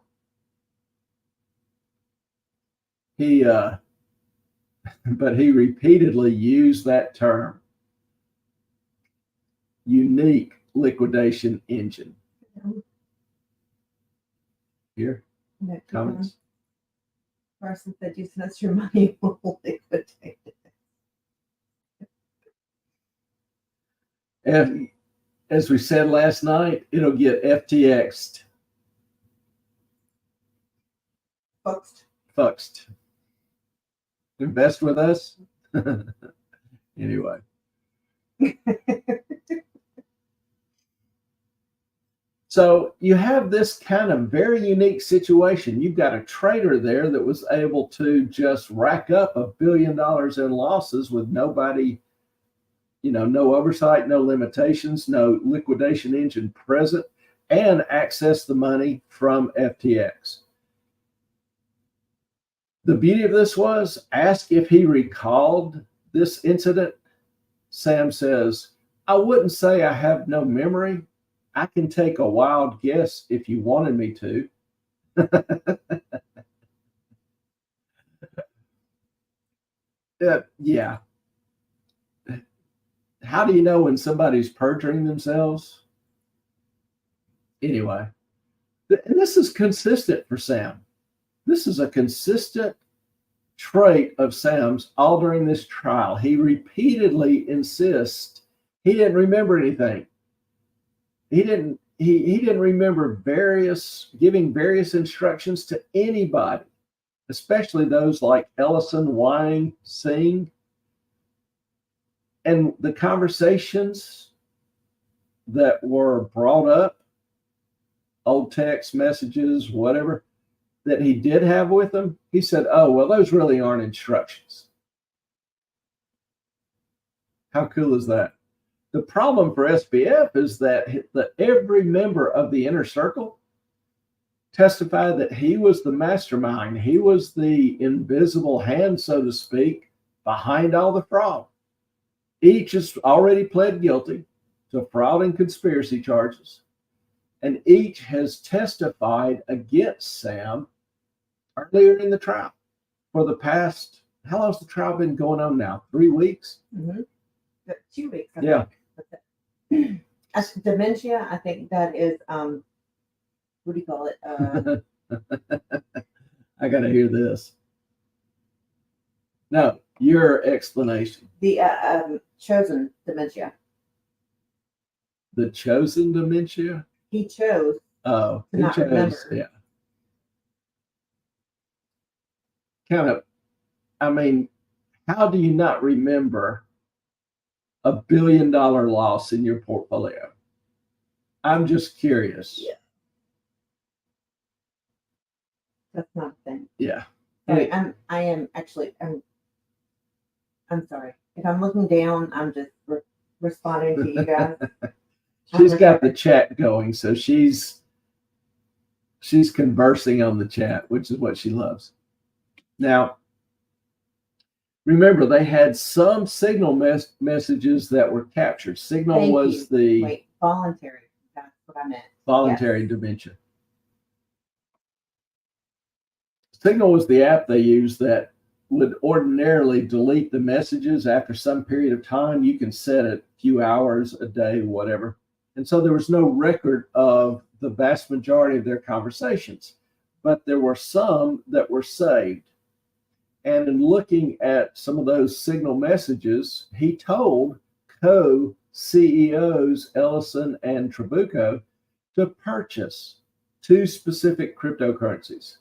But he repeatedly used that term, unique liquidation engine. Here, comments. Person said you sent us your money, will liquidate it. As we said last night, it'll get FTX'd. Fuxed. Invest with us? Anyway. So you have this kind of very unique situation. You've got a trader there that was able to just rack up $1 billion in losses with nobody, no oversight, no limitations, no liquidation engine present, and access the money from FTX. The beauty of this was, asked if he recalled this incident, Sam says, I wouldn't say I have no memory. I can take a wild guess if you wanted me to. Yeah. How do you know when somebody's perjuring themselves? Anyway, and this is consistent for Sam. This is a consistent trait of Sam's all during this trial. He repeatedly insists he didn't remember anything. He didn't he didn't remember giving various instructions to anybody, especially those like Ellison, Wang, Singh. And the conversations that were brought up, old text messages, whatever, that he did have with them, he said, oh, well, those really aren't instructions. How cool is that? The problem for SBF is that every member of the inner circle testified that he was the mastermind. He was the invisible hand, so to speak, behind all the fraud. Each has already pled guilty to fraud and conspiracy charges, and each has testified against Sam earlier in the trial. For the past, how long's the trial been going on now? 3 weeks? Mm-hmm. 2 weeks. Yeah. Dementia, I think that is, what do you call it? I got to hear this. No, your explanation. The chosen dementia. The chosen dementia? He chose. Oh, to he not chose. remember. Yeah. Kind of, I mean, how do you not remember $1 billion loss in your portfolio? I'm just curious. Yeah. That's not a thing. Yeah. Sorry, I'm sorry. If I'm looking down, I'm just responding to you guys. She's got the chat going, so she's conversing on the chat, which is what she loves. Now, remember, they had some signal messages that were captured. Signal Thank was the voluntary. That's what I meant. voluntary dementia. Signal was the app they used that would ordinarily delete the messages after some period of time. You can set it a few hours, a day, whatever. And so there was no record of the vast majority of their conversations, but there were some that were saved. And in looking at some of those signal messages, he told co-CEOs Ellison and Trabucco to purchase 2 specific cryptocurrencies,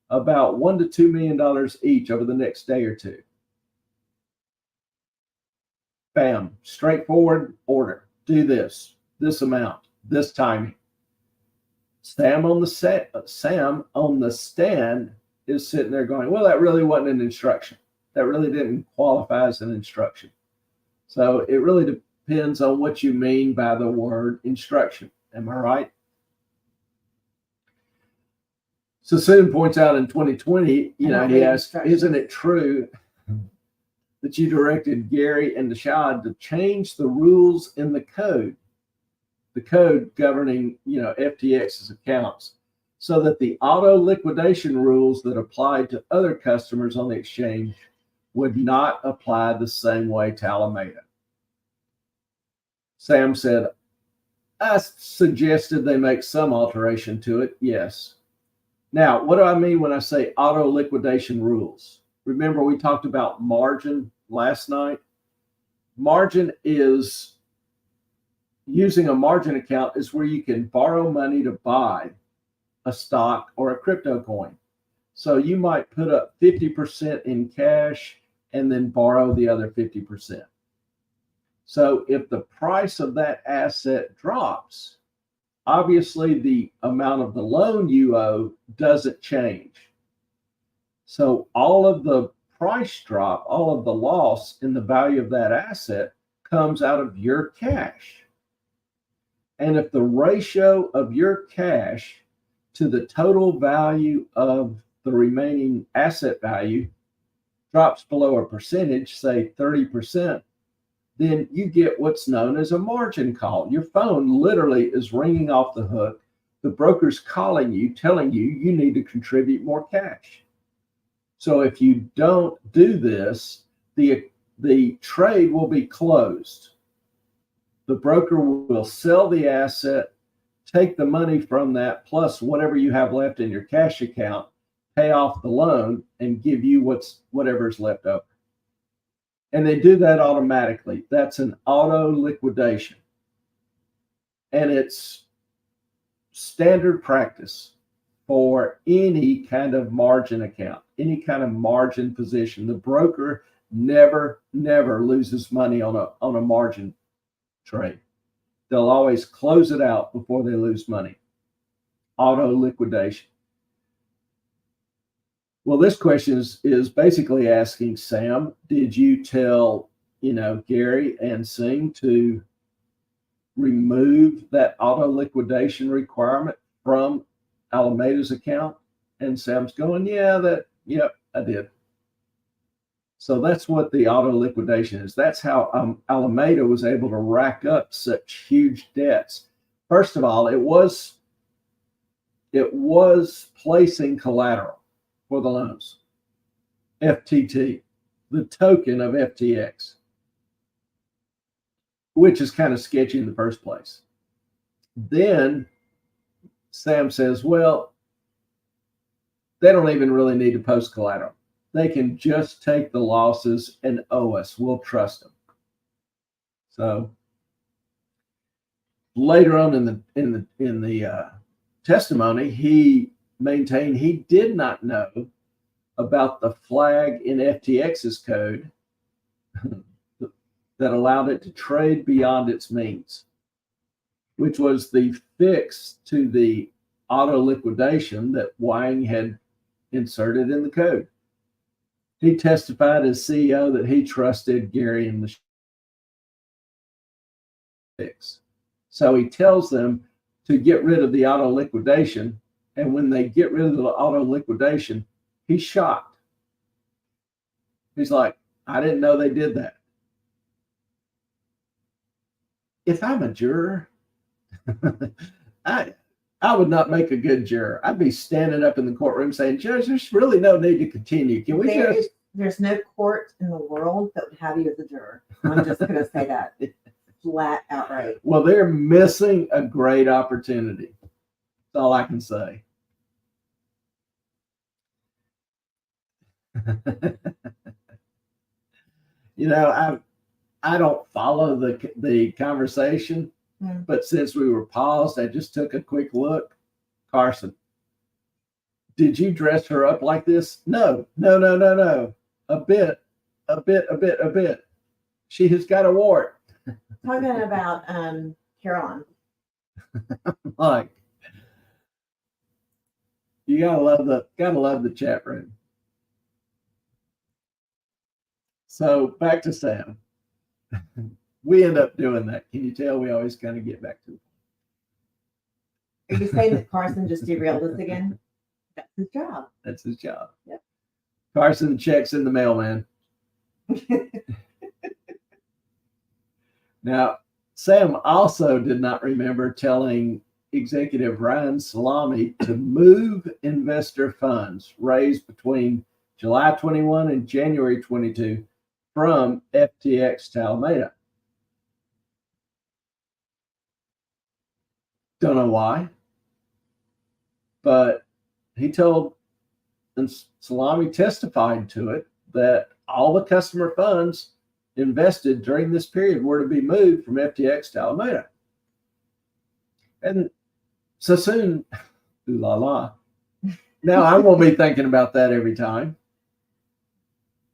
about $1 to $2 million each over the next day or two. Bam, straightforward order. Do this amount, this timing. Sam on the stand is sitting there going, well, that really wasn't an instruction. That really didn't qualify as an instruction. So it really depends on what you mean by the word instruction. Am I right? Sassoon points out in 2020, he asked, isn't it true that you directed Gary and Dashad to change the rules in the code governing, FTX's accounts, so that the auto liquidation rules that applied to other customers on the exchange would not apply the same way to Alameda? Sam said, I suggested they make some alteration to it. Yes. Now, what do I mean when I say auto liquidation rules? Remember, we talked about margin last night. Margin is using a margin account is where you can borrow money to buy a stock or a crypto coin. So you might put up 50% in cash and then borrow the other 50%. So if the price of that asset drops, obviously the amount of the loan you owe doesn't change. So all of the price drop, all of the loss in the value of that asset comes out of your cash. And if the ratio of your cash to the total value of the remaining asset value drops below a percentage, say 30%, then you get what's known as a margin call. Your phone literally is ringing off the hook. The broker's calling you, telling you you need to contribute more cash. So if you don't do this, the trade will be closed. The broker will sell the asset, take the money from that, plus whatever you have left in your cash account, pay off the loan, and give you whatever's left over. And they do that automatically. That's an auto liquidation. And it's standard practice for any kind of margin account, any kind of margin position. The broker never loses money on a margin trade. They'll always close it out before they lose money. Auto liquidation. Well, this question is basically asking Sam, did you tell, Gary and Singh to remove that auto liquidation requirement from Alameda's account? And Sam's going, yep, I did. So that's what the auto liquidation is. That's how Alameda was able to rack up such huge debts. First of all, it was placing collateral for the loans. FTT, the token of FTX, which is kind of sketchy in the first place. Then Sam says, well, they don't even really need to post collateral. They can just take the losses and owe us. We'll trust them. So later on in the testimony, he maintained he did not know about the flag in FTX's code that allowed it to trade beyond its means, which was the fix to the auto liquidation that Wang had inserted in the code. He testified as CEO that he trusted Gary and the fix. So he tells them to get rid of the auto liquidation. And when they get rid of the auto liquidation, he's shocked. He's like, I didn't know they did that. If I'm a juror, I would not make a good juror. I'd be standing up in the courtroom saying, Judge, there's really no need to continue. Can we There's no court in the world that would have you as a juror. I'm just going to say that flat outright. Well, they're missing a great opportunity. That's all I can say. I don't follow the conversation, but since we were paused, I just took a quick look. Carson, did you dress her up like this? No. A bit. She has got a wart. Talking about Caroline. Like, you gotta love the chat room. So back to Sam. We end up doing that. Can you tell we always kind of get back to it? Are you saying that Carson just derailed us again? That's his job. That's his job. Yep. Carson, checks in the mail, man. Now, Sam also did not remember telling executive Ryan Salami to move investor funds raised between July 21 and January 22 from FTX to Alameda. Don't know why, but he told, and Salami testified to it, that all the customer funds invested during this period were to be moved from FTX to Alameda. And so soon, ooh la la. Now I won't be thinking about that every time.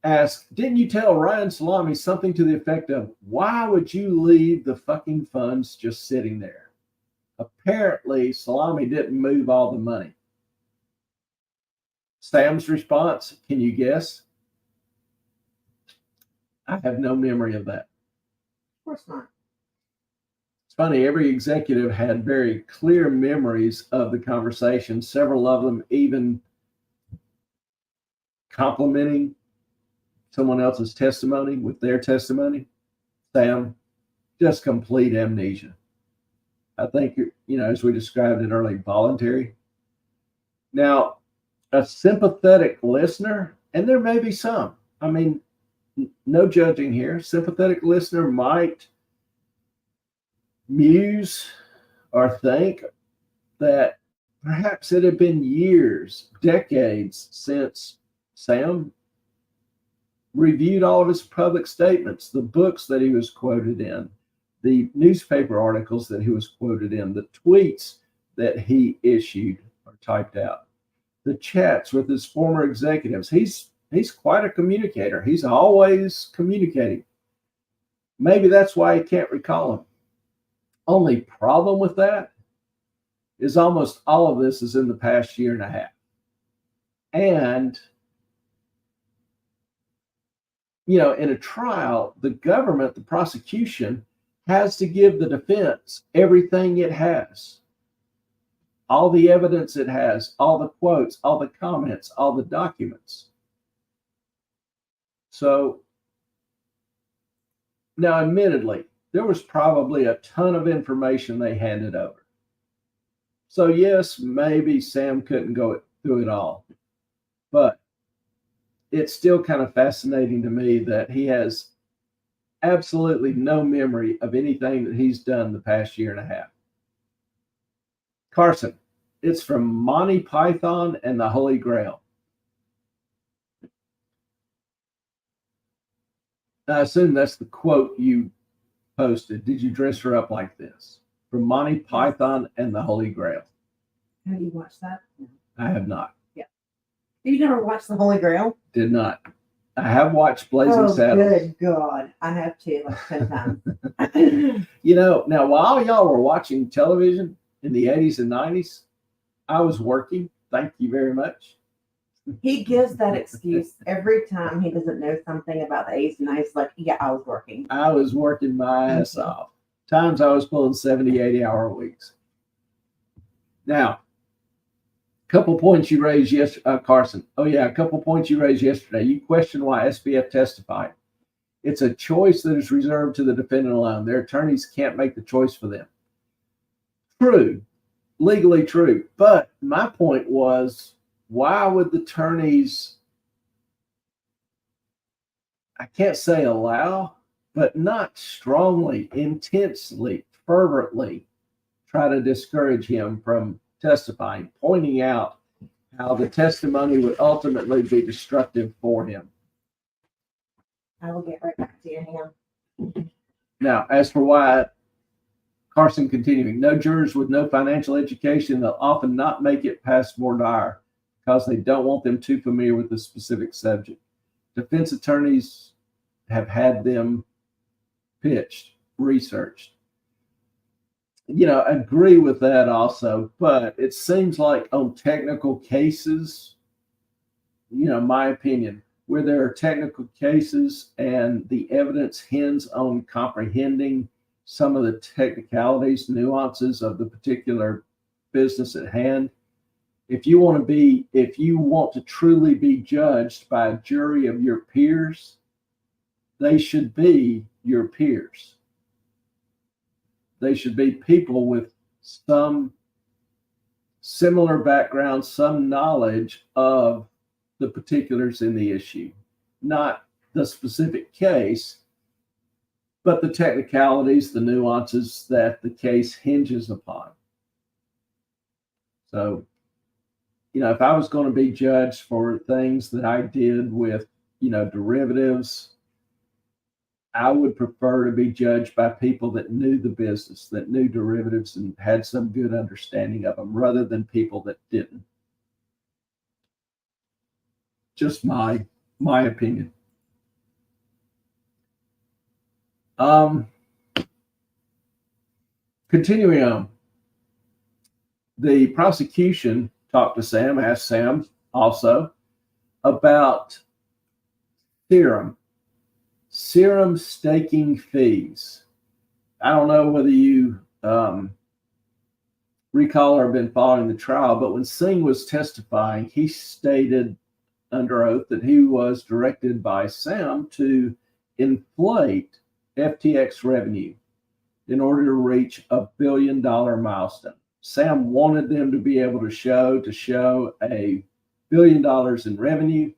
Ask, didn't you tell Ryan Salami something to the effect of, why would you leave the fucking funds just sitting there? Apparently, Salami didn't move all the money. Sam's response, can you guess? I have no memory of that. Of course not. It's funny, every executive had very clear memories of the conversation, several of them even complimenting someone else's testimony with their testimony. Sam, just complete amnesia. I think, as we described it earlier, voluntary. Now, a sympathetic listener, and there may be some, I mean, no judging here, sympathetic listener might muse or think that perhaps it had been years, decades since Sam reviewed all of his public statements, the books that he was quoted in, the newspaper articles that he was quoted in, the tweets that he issued or typed out. The chats with his former executives. He's quite a communicator. He's always communicating. Maybe that's why he can't recall them. Only problem with that is almost all of this is in the past year and a half. And, in a trial, the government, the prosecution, has to give the defense everything it has. All the evidence it has, all the quotes, all the comments, all the documents. So, now admittedly, there was probably a ton of information they handed over. So yes, maybe Sam couldn't go through it all, but it's still kind of fascinating to me that he has absolutely no memory of anything that he's done the past year and a half. Carson, it's from Monty Python and the Holy Grail. I assume that's the quote you posted. Did you dress her up like this? From Monty Python and the Holy Grail. Have you watched that? I have not. Yeah. You never watched the Holy Grail? Did not. I have watched Blazing Saddles. Good God. I have too, like 10 times. Now while y'all were watching television in the 80s and 90s, I was working. Thank you very much. He gives that excuse every time he doesn't know something about the 80s and 90s. Like, yeah, I was working. I was working my ass off. Times I was pulling 70, 80-hour weeks. Now, a couple points you raised yesterday, Carson. Oh, yeah, a couple points you raised yesterday. You questioned why SBF testified. It's a choice that is reserved to the defendant alone. Their attorneys can't make the choice for them. True, legally true. But my point was, why would the attorneys, I can't say allow, but not strongly, intensely, fervently try to discourage him from testifying, pointing out how the testimony would ultimately be destructive for him? I will get right back to you, Ham. Now, as for why, Carson continuing, no jurors with no financial education, they'll often not make it past voir dire because they don't want them too familiar with the specific subject. Defense attorneys have had them pitched, researched. Agree with that also, but it seems like on technical cases, my opinion, where there are technical cases and the evidence hinges on comprehending some of the technicalities, nuances of the particular business at hand. If you want to truly be judged by a jury of your peers, they should be your peers. They should be people with some similar background, some knowledge of the particulars in the issue, not the specific case, but the technicalities, the nuances that the case hinges upon. So, if I was going to be judged for things that I did with, derivatives, I would prefer to be judged by people that knew the business, that knew derivatives and had some good understanding of them, rather than people that didn't. Just my opinion. Continuing on, the prosecution talked to Sam, asked Sam also about serum staking fees. I don't know whether you recall or have been following the trial, but when Singh was testifying, he stated under oath that he was directed by Sam to inflate FTX revenue in order to reach $1 billion milestone. Sam wanted them to be able to show $1 billion in revenue.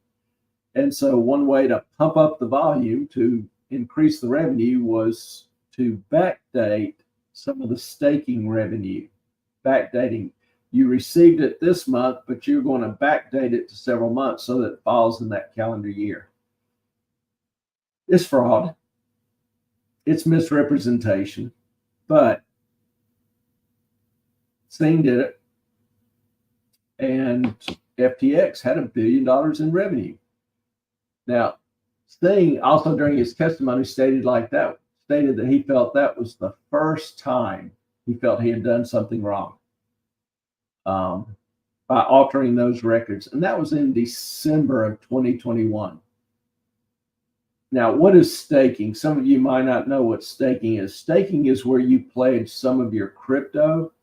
And so one way to pump up the volume to increase the revenue was to backdate some of the staking revenue. Backdating. You received it this month, but you're going to backdate it to several months so that it falls in that calendar year. It's fraud. It's misrepresentation. But Sting did it, and FTX had $1 billion in revenue. Now, Sting also during his testimony stated that he felt that was the first time he felt he had done something wrong by altering those records, and that was in December of 2021. Now, what is staking? Some of you might not know what staking is. Staking is where you pledge some of your crypto.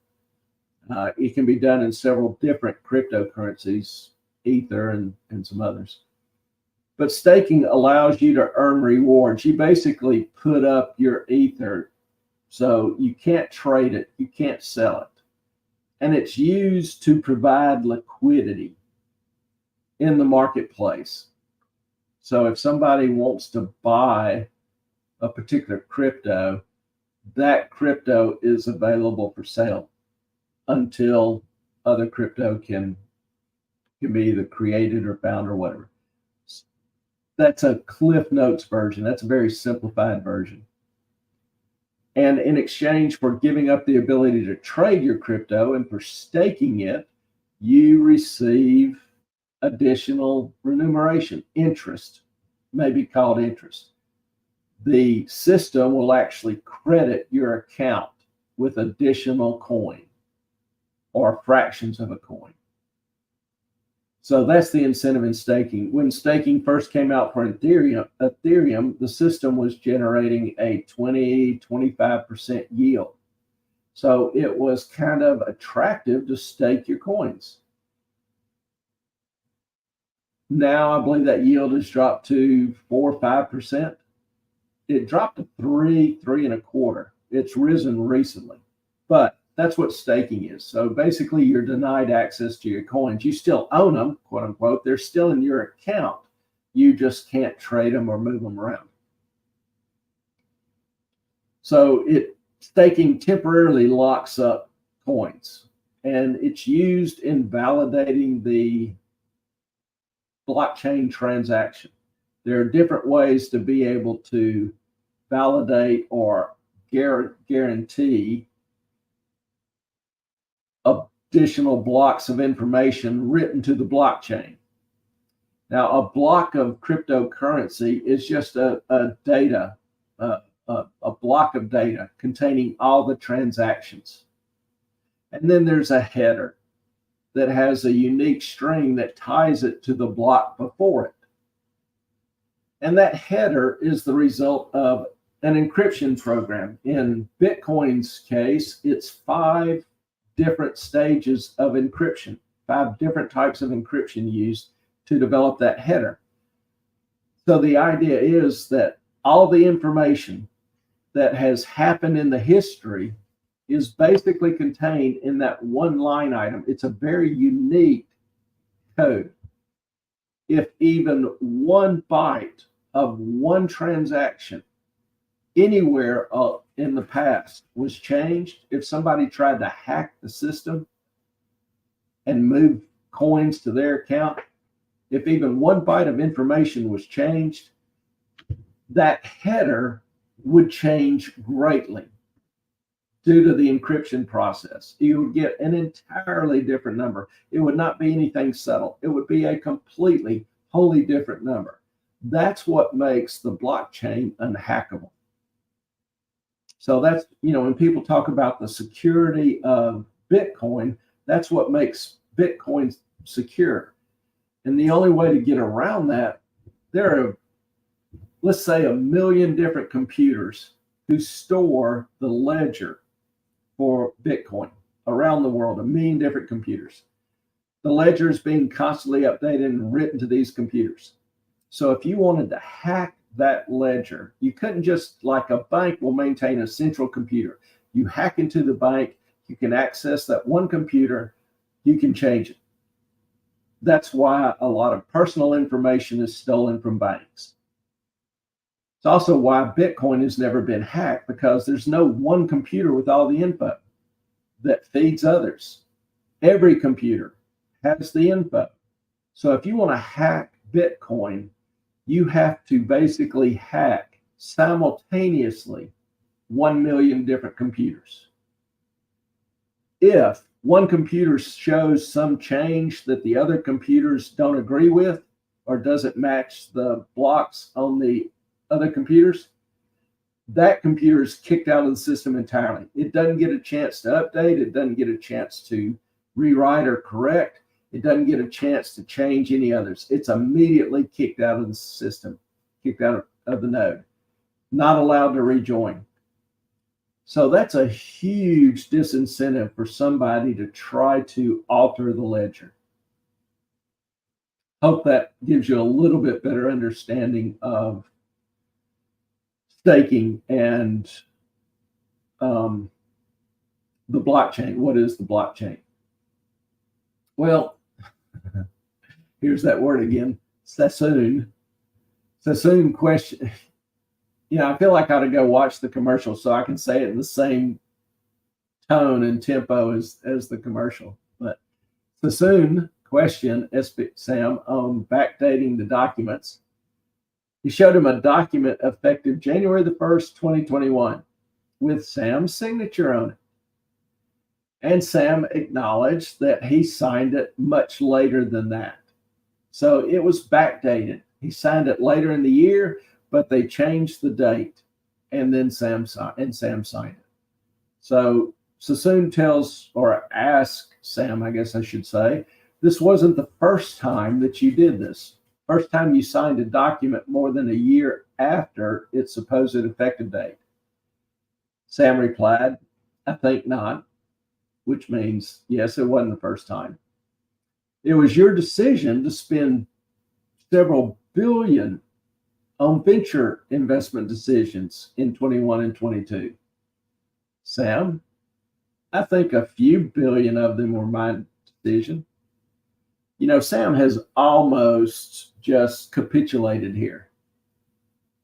It can be done in several different cryptocurrencies, Ether and some others. But staking allows you to earn rewards. You basically put up your Ether, so you can't trade it, you can't sell it. And it's used to provide liquidity in the marketplace. So if somebody wants to buy a particular crypto, that crypto is available for sale until other crypto can be either created or found or whatever. That's a Cliff Notes version. That's a very simplified version. And in exchange for giving up the ability to trade your crypto and for staking it, you receive additional remuneration, interest, maybe called interest. The system will actually credit your account with additional coin or fractions of a coin. So that's the incentive in staking. When staking first came out for Ethereum, the system was generating a 20-25% yield. So it was kind of attractive to stake your coins. Now I believe that yield has dropped to 4 or 5%. It dropped to 3.25. It's risen recently, but that's what staking is. So basically you're denied access to your coins. You still own them, quote unquote. They're still in your account. You just can't trade them or move them around. So staking temporarily locks up coins, and it's used in validating the blockchain transaction. There are different ways to be able to validate or guarantee additional blocks of information written to the blockchain. Now, a block of cryptocurrency is just a block of data containing all the transactions. And then there's a header that has a unique string that ties it to the block before it. And that header is the result of an encryption program. In Bitcoin's case, it's 5 different stages of encryption, 5 different types of encryption used to develop that header. So the idea is that all the information that has happened in the history is basically contained in that one line item. It's a very unique code. If even 1 byte of one transaction anywhere in the past was changed, if somebody tried to hack the system and move coins to their account, if even 1 byte of information was changed, that header would change greatly due to the encryption process. You would get an entirely different number. It would not be anything subtle. It would be a completely, wholly different number. That's what makes the blockchain unhackable. So that's, when people talk about the security of Bitcoin, that's what makes Bitcoin secure. And the only way to get around that, there are, let's say, 1 million different computers who store the ledger for Bitcoin around the world, 1 million different computers. The ledger is being constantly updated and written to these computers. So if you wanted to hack that ledger, you couldn't just, like a bank will maintain a central computer. You hack into the bank, you can access that one computer, you can change it. That's why a lot of personal information is stolen from banks. It's also why Bitcoin has never been hacked, because there's no one computer with all the info that feeds others. Every computer has the info. So if you want to hack Bitcoin, you have to basically hack simultaneously 1 million different computers. If one computer shows some change that the other computers don't agree with, or doesn't match the blocks on the other computers, that computer is kicked out of the system entirely. It doesn't get a chance to update. It doesn't get a chance to rewrite or correct. It doesn't get a chance to change any others. It's immediately kicked out of the system, kicked out of the node, not allowed to rejoin. So that's a huge disincentive for somebody to try to alter the ledger. Hope that gives you a little bit better understanding of staking and the blockchain. What is the blockchain? Well, here's that word again, Sassoon. Sassoon question. I feel like I ought to go watch the commercial so I can say it in the same tone and tempo as the commercial. But Sassoon questioned Sam on backdating the documents. He showed him a document effective January the 1st, 2021, with Sam's signature on it. And Sam acknowledged that he signed it much later than that. So it was backdated. He signed it later in the year, but they changed the date, and then Sam signed it. So Sassoon tells, or asks Sam, I guess I should say, this wasn't the first time that you did this. First time you signed a document more than a year after its supposed effective date. Sam replied, I think not, which means, yes, it wasn't the first time. It was your decision to spend several billion on venture investment decisions in 21 and 22. Sam, I think a few billion of them were my decision. Sam has almost just capitulated here.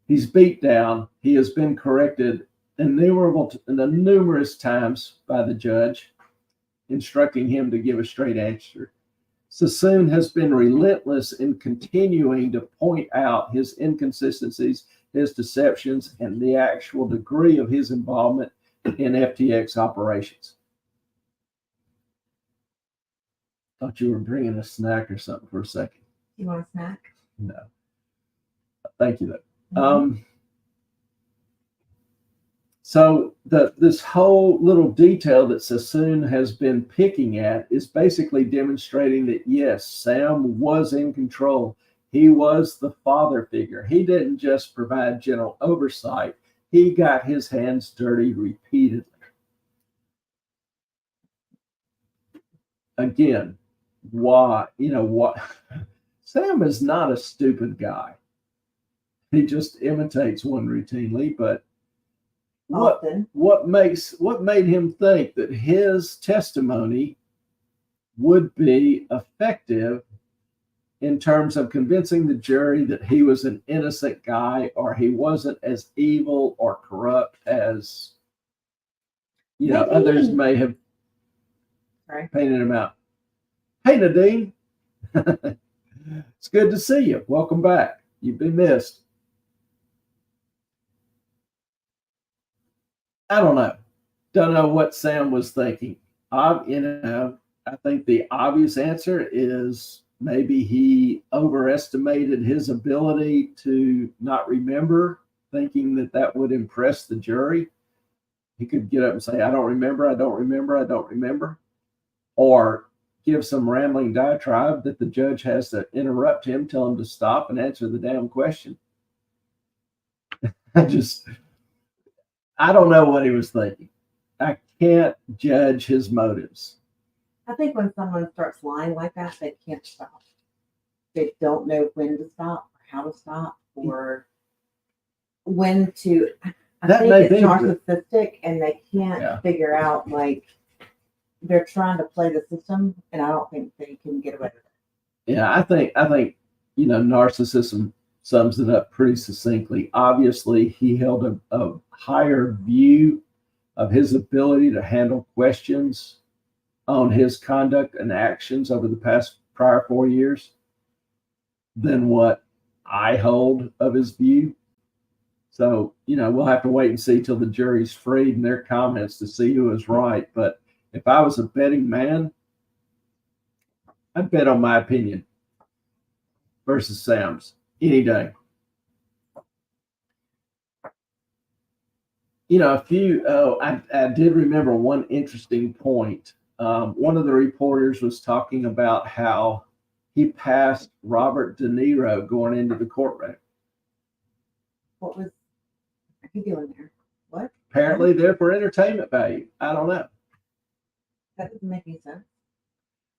He's beat down. He has been corrected numerous times by the judge, instructing him to give a straight answer. Sassoon has been relentless in continuing to point out his inconsistencies, his deceptions, and the actual degree of his involvement in FTX operations. Thought you were bringing a snack or something for a second. You want a snack? No. Thank you, though. So this whole little detail that Sassoon has been picking at is basically demonstrating that, yes, Sam was in control. He was the father figure. He didn't just provide general oversight. He got his hands dirty repeatedly. Again, why? What? Sam is not a stupid guy. He just imitates one routinely, but what made him think that his testimony would be effective in terms of convincing the jury that he was an innocent guy, or he wasn't as evil or corrupt as others may have painted him out? Hey, Nadine. It's good to see you. Welcome back. You've been missed. I don't know. Don't know what Sam was thinking. I think the obvious answer is maybe he overestimated his ability to not remember, thinking that would impress the jury. He could get up and say, I don't remember, I don't remember, I don't remember. Or give some rambling diatribe that the judge has to interrupt him, tell him to stop and answer the damn question. I don't know what he was thinking. I can't judge his motives. I think when someone starts lying like that, they can't stop. They don't know when to stop or how to stop or when to. I think it's narcissistic, and they can't figure out, like, they're trying to play the system, and I don't think they can get away with it. Yeah, I think narcissism sums it up pretty succinctly. Obviously, he held a higher view of his ability to handle questions on his conduct and actions over the prior 4 years than what I hold of his view. So, we'll have to wait and see till the jury's freed in their comments to see who is right. But If I was a betting man, I'd bet on my opinion versus Sam's any day. You know, I did remember one interesting point. One of the reporters was talking about how he passed Robert De Niro going into the courtroom. What was he doing there? What? Apparently, they're for entertainment value. I don't know. That doesn't make any sense.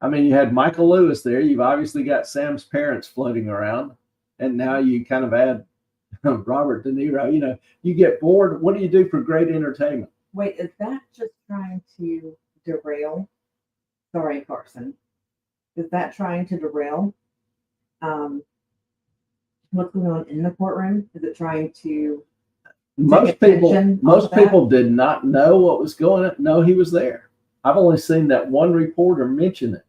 I mean, you had Michael Lewis there. You've obviously got Sam's parents floating around, and now you kind of add Robert De Niro. You know, you get bored. What do you do for great entertainment? Wait, is that just trying to derail? Sorry, Carson. Is that trying to derail what's going on in the courtroom? Is it trying to Most people did not know what was going on. No, he was there. I've only seen that one reporter mention it.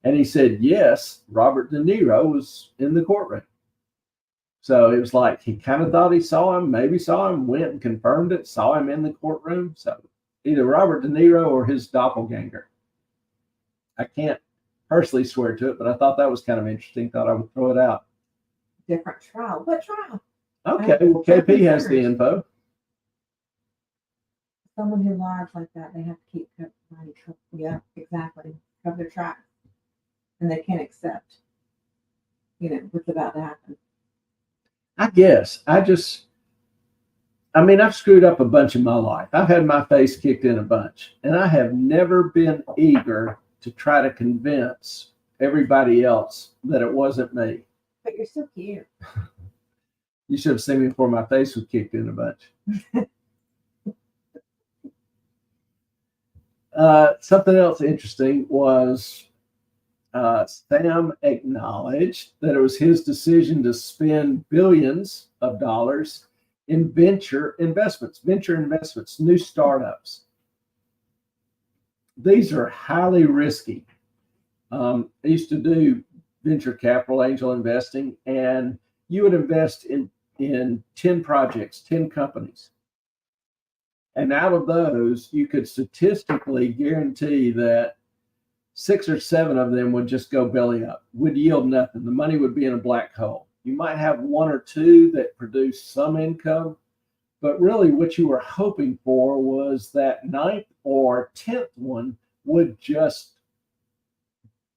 And he said, yes, Robert De Niro was in the courtroom. So it was like he kind of thought he saw him, maybe saw him, went and confirmed it, saw him in the courtroom. So either Robert De Niro or his doppelganger. I can't personally swear to it, but I thought that was kind of interesting. Thought I would throw it out. Different trial. What trial? Okay, well, KP has the info. Someone who lies like that, they have to keep money. Yeah, exactly. Cover their tracks. And they can't accept, what's about to happen. I guess. I've screwed up a bunch in my life. I've had my face kicked in a bunch. And I have never been eager to try to convince everybody else that it wasn't me. But you're so cute. You should have seen me before my face was kicked in a bunch. Something else interesting was Sam acknowledged that it was his decision to spend billions of dollars in venture investments, new startups. These are highly risky. I used to do venture capital angel investing, and you would invest in 10 projects, 10 companies. And out of those, you could statistically guarantee that 6 or 7 of them would just go belly up, would yield nothing. The money would be in a black hole. You might have 1 or 2 that produce some income, but really what you were hoping for was that 9th or 10th one would just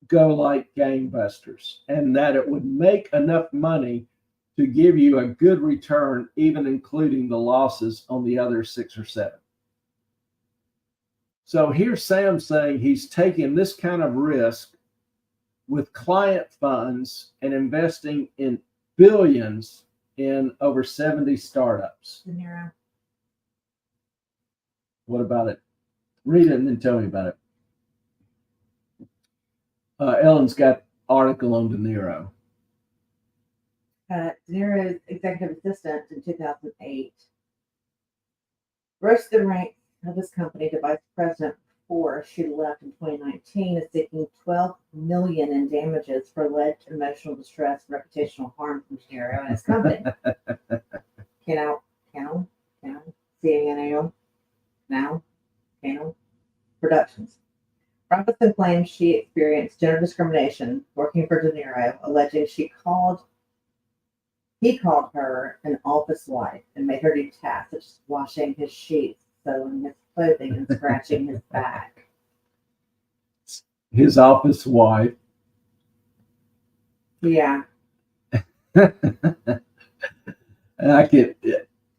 go like gangbusters, and that it would make enough money to give you a good return, even including the losses on the other 6 or 7. So here's Sam saying he's taking this kind of risk with client funds and investing in billions in over 70 startups. De Niro. What about it? Read it and then tell me about it. Ellen's got article on De Niro. De Niro's executive assistant in 2008 rose to the rank of his company to vice president before she left in 2019, is seeking $12 million in damages for alleged emotional distress and reputational harm from De Niro and his company. Cano Productions. Robinson claims she experienced gender discrimination working for De Niro, alleging he called her an office wife and made her do tasks such as washing his sheets, sewing his clothing, and scratching his back. His office wife. Yeah.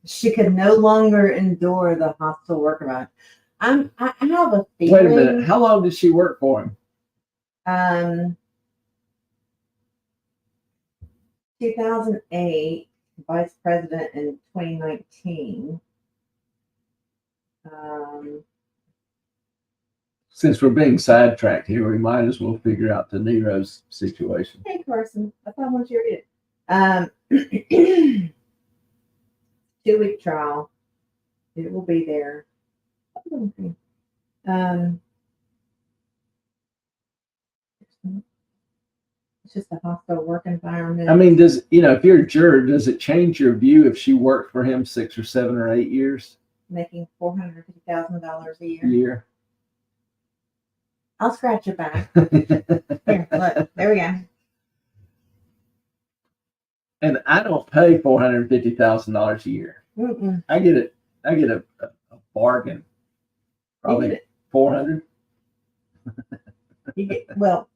She could no longer endure the hostile work environment. I have a feeling. Wait a minute. How long did she work for him? 2008, vice president in 2019. Since we're being sidetracked here, we might as well figure out De Niro's situation. Hey, Carson, I thought I wanted you to read it. 2-week trial. It will be there. It's just a hostile work environment. I mean, if you're a juror, does it change your view if she worked for him 6 or 7 or 8 years? Making $450,000 a year. I'll scratch your back. Here, look. There we go. And I don't pay $450,000 a year. Mm-mm. I get it. I get a bargain. Probably You get 400. well,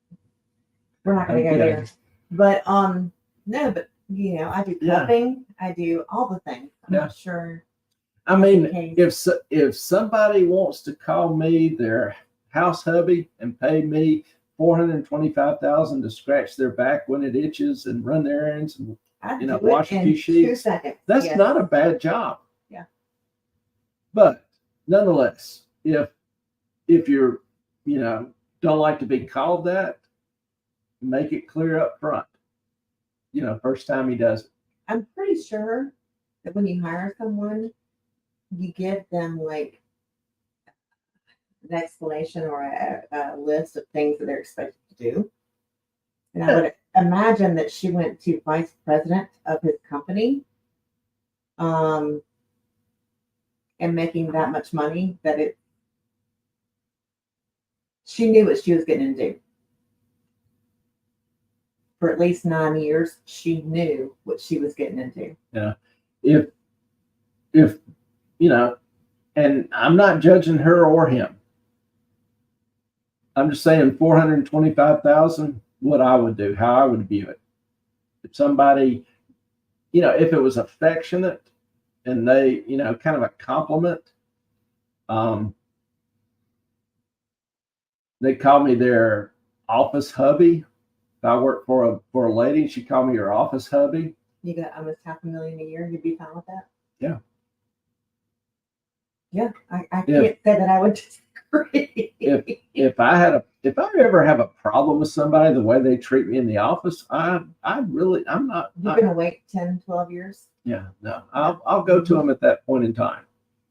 we're not going to I'm go there. kidding. But no, but you know, I do Yeah. cupping. I do all the things. I'm Yeah. not sure. I mean, case. if somebody wants to call me their house hubby and pay me $425,000 to scratch their back when it itches and run their errands and I you know do it wash a in few 2 sheets, seconds. that's Yes. not a bad job. Yeah. But nonetheless, if you're you know don't like to be called that, make it clear up front. You know, first time he does it. I'm pretty sure that when you hire someone, you give them like an explanation or a list of things that they're expected to do. And I would imagine that she went to vice president of his company, and making that much money that she knew what she was getting into. For at least 9 years, she knew what she was getting into. Yeah. If you know, and I'm not judging her or him. I'm just saying 425,000, what I would do, how I would view it. If somebody, you know, if it was affectionate and they, you know, kind of a compliment, they call me their office hubby. If I work for a lady, she called me her office hubby. You got almost $500,000 a year. You'd be fine with that? Yeah. Yeah, I can't say that I would disagree. If I ever have a problem with somebody, the way they treat me in the office, I'm not. You're gonna wait 10, 12 years? Yeah, no, I'll go to them at that point in time.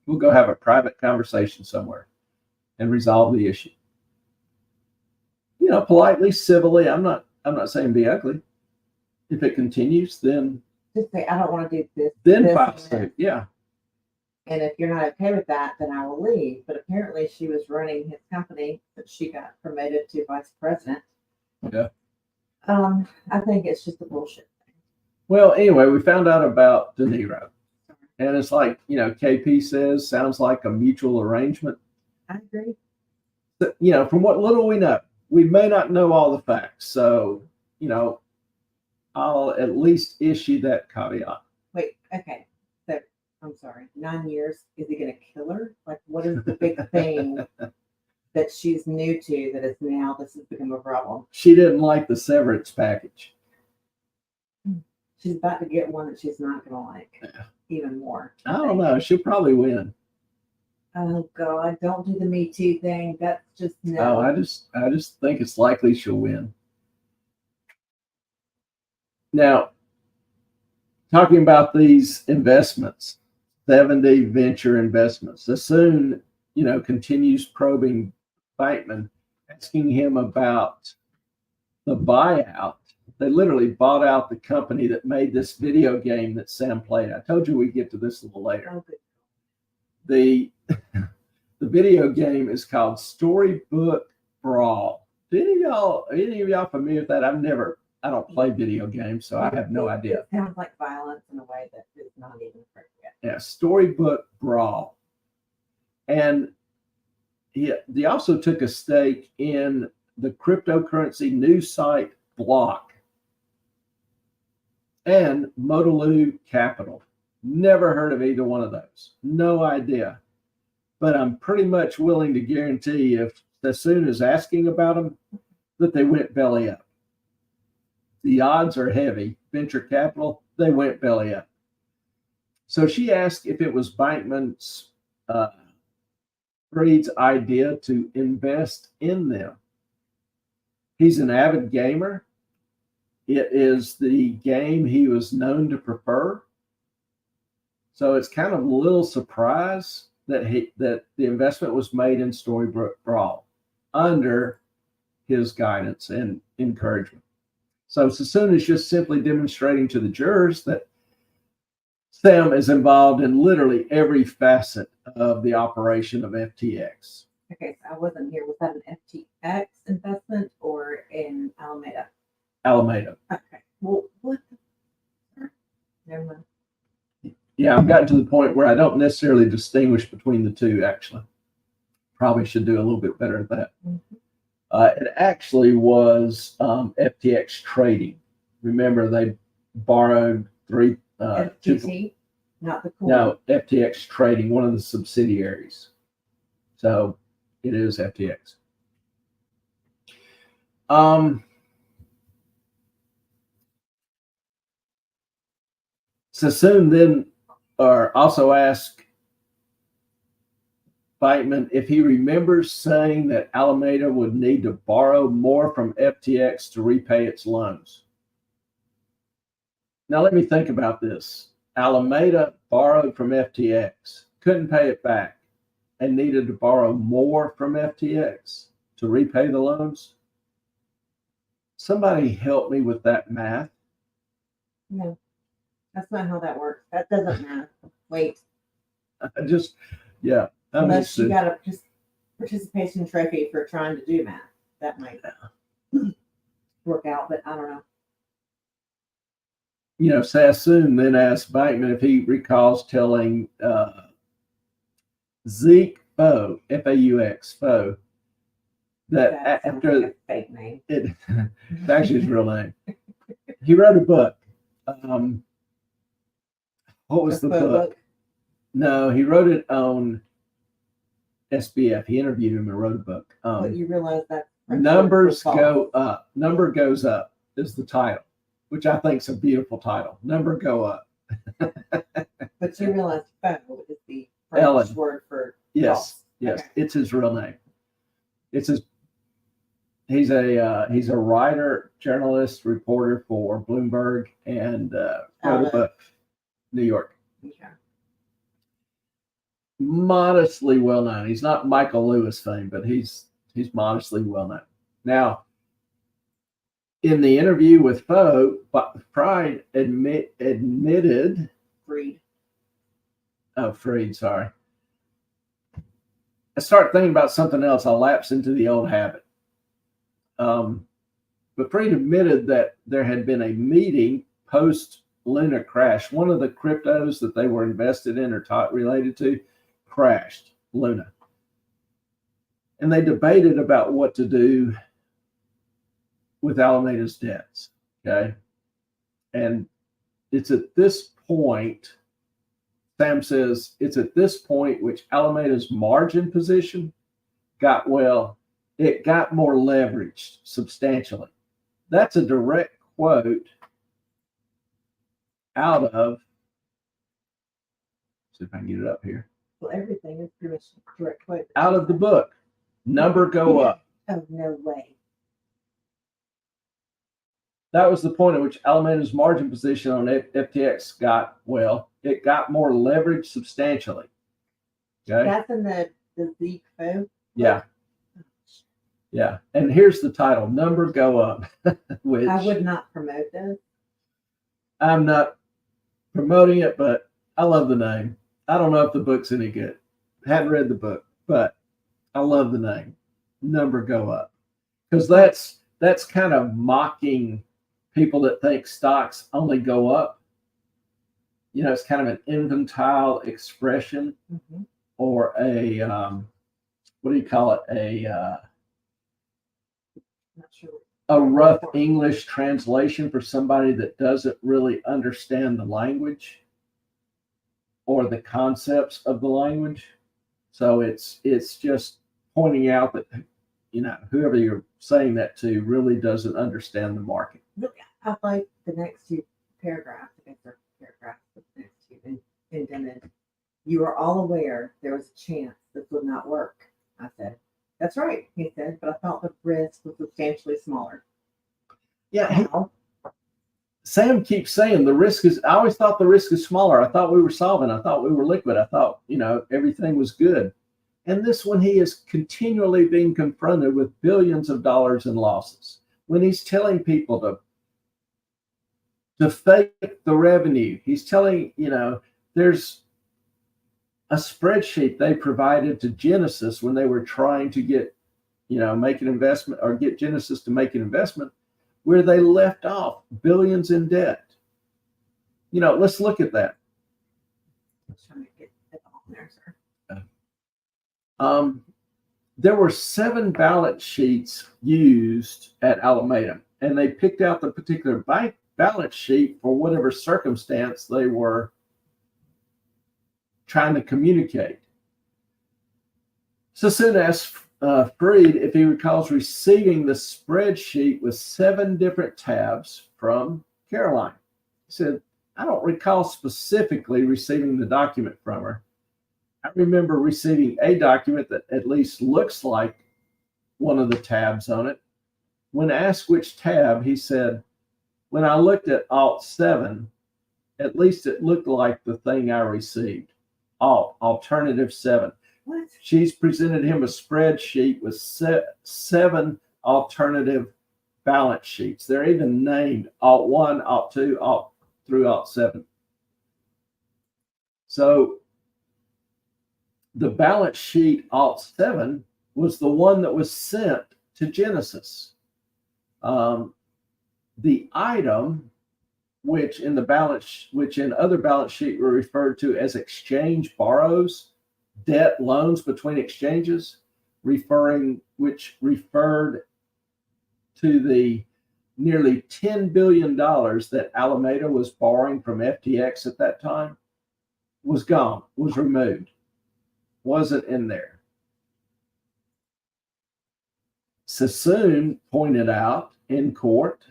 We'll go have a private conversation somewhere and resolve the issue. You know, politely, civilly. I'm not saying be ugly. If it continues, then Just say, I don't want to do this. then this, file and suit. this. Yeah. And if you're not okay with that, then I will leave. But apparently she was running his company, but she got promoted to vice president. Yeah. I think it's just a bullshit thing. Well, anyway, we found out about De Niro. And it's like, you know, KP says, sounds like a mutual arrangement. I agree. But, you know, from what little we know, we may not know all the facts. So, you know, I'll at least issue that caveat. Wait, okay. So I'm sorry. 9 years. Is he going to kill her? Like, what is the big thing that she's new to that is now this has become a problem? She didn't like the severance package. She's about to get one that she's not going to like even more. I don't know. She'll probably win. Oh God! Don't do the Me Too thing. That's just no. Oh, I just think it's likely she'll win. Now, talking about these investments, 70 venture investments, Sassoon, you know, continues probing Bankman, asking him about the buyout. They literally bought out the company that made this video game that Sam played. I told you we'd get to this a little later. Oh, good. The video game is called Storybook Brawl. Any of y'all familiar with that? I don't play video games, so I have no idea. It sounds like violence in a way that is not even appropriate. Yeah, Storybook Brawl. And he also took a stake in the cryptocurrency news site Block and Modaloo Capital. Never heard of either one of those. No idea. But I'm pretty much willing to guarantee if Sassoon is asking about them, that they went belly up. The odds are heavy. Venture capital, they went belly up. So she asked if it was Bankman's Freed's idea to invest in them. He's an avid gamer. It is the game he was known to prefer. So it's kind of a little surprise that the investment was made in Storybook Brawl under his guidance and encouragement. So Sassoon is just simply demonstrating to the jurors that Sam is involved in literally every facet of the operation of FTX. Okay, so I wasn't here. Was that an FTX investment or in Alameda? Alameda. Okay. Well, what? Never mind. Yeah, I've gotten to the point where I don't necessarily distinguish between the two, actually. Probably should do a little bit better at that. Mhm. It actually was FTX Trading. Remember, they borrowed FTT, not the coin. no, FTX Trading, one of the subsidiaries. So it is FTX. Sassoon then also asked Bateman if he remembers saying that Alameda would need to borrow more from FTX to repay its loans. Now let me think about this. Alameda borrowed from FTX, couldn't pay it back, and needed to borrow more from FTX to repay the loans. Somebody help me with that math. No, that's not how that works. That doesn't matter. Wait, Yeah. unless you got a participation trophy for trying to do math, that might work out. But I don't know. Sassoon then asked Bateman if he recalls telling Zeke Faux, F-A-U-X, Faux, that That sounds after like a fake name. it's actually his real name. He wrote a book. What was the book? No, he wrote it on SBF. He interviewed him and wrote a book. But you realize that Numbers Go Up. Number Goes Up is the title, which I think is a beautiful title. Number Go Up. But you realize faux is the Ellen. French word for Yes, false. yes, Okay. it's his real name. It's his. He's a writer, journalist, reporter for Bloomberg, and wrote a book, New York. Okay. Modestly well known. He's not Michael Lewis fame, but he's modestly well known. Now, in the interview with Faux, Fried admitted. Freed. Oh, Freed, sorry. I start thinking about something else. I lapse into the old habit. But Freed admitted that there had been a meeting post Luna crash. One of the cryptos that they were invested in or related to crashed, Luna. And they debated about what to do with Alameda's debts. Okay. And it's at this point, Sam says, it's at this point which Alameda's margin position got more leveraged substantially. That's a direct quote out of, see if I can get it up here. Well, everything is pretty much direct quote. Out of the book. Number Go Up. Oh, no way. That was the point at which Alameda's margin position on FTX got more leverage substantially. Okay. That's in the Zeke Faux. Yeah. Yeah. And here's the title, Number Go Up. Which I would not promote this. I'm not promoting it, but I love the name. I don't know if the book's any good. Hadn't read the book, but I love the name, Number Go Up. Because that's kind of mocking people that think stocks only go up. It's kind of an infantile expression, or a what do you call it? Not sure. A rough English translation for somebody that doesn't really understand the language or the concepts of the language. So it's just pointing out that whoever you're saying that to really doesn't understand the market. Look, I like the next two paragraphs. I think they're paragraphs, but the next two indented. You are all aware there was a chance this would not work. I said, that's right, he said, but I thought the risk was substantially smaller. Yeah. Sam keeps saying I always thought the risk is smaller. I thought we were solvent. I thought we were liquid. I thought, everything was good. And this one, he is continually being confronted with billions of dollars in losses. When he's telling people to fake the revenue, he's telling, there's a spreadsheet they provided to Genesis when they were trying to get, make an investment or get Genesis to make an investment, where they left off billions in debt. Let's look at that. I'm trying to get it on there, sir. There were 7 balance sheets used at Alameda, and they picked out the particular bank balance sheet for whatever circumstance they were trying to communicate. So soon as Freed, if he recalls, receiving the spreadsheet with 7 different tabs from Caroline. He said, I don't recall specifically receiving the document from her. I remember receiving a document that at least looks like one of the tabs on it. When asked which tab, he said, when I looked at Alt 7, at least it looked like the thing I received. Alternative 7. What? She's presented him a spreadsheet with 7 alternative balance sheets. They're even named Alt 1, Alt 2, Alt through Alt 7. So the balance sheet Alt 7 was the one that was sent to Genesis. The item, which in other balance sheet were referred to as exchange borrows, debt loans between exchanges, which referred to the nearly $10 billion that Alameda was borrowing from FTX at that time, was gone, was removed, wasn't in there. Sassoon pointed out in court,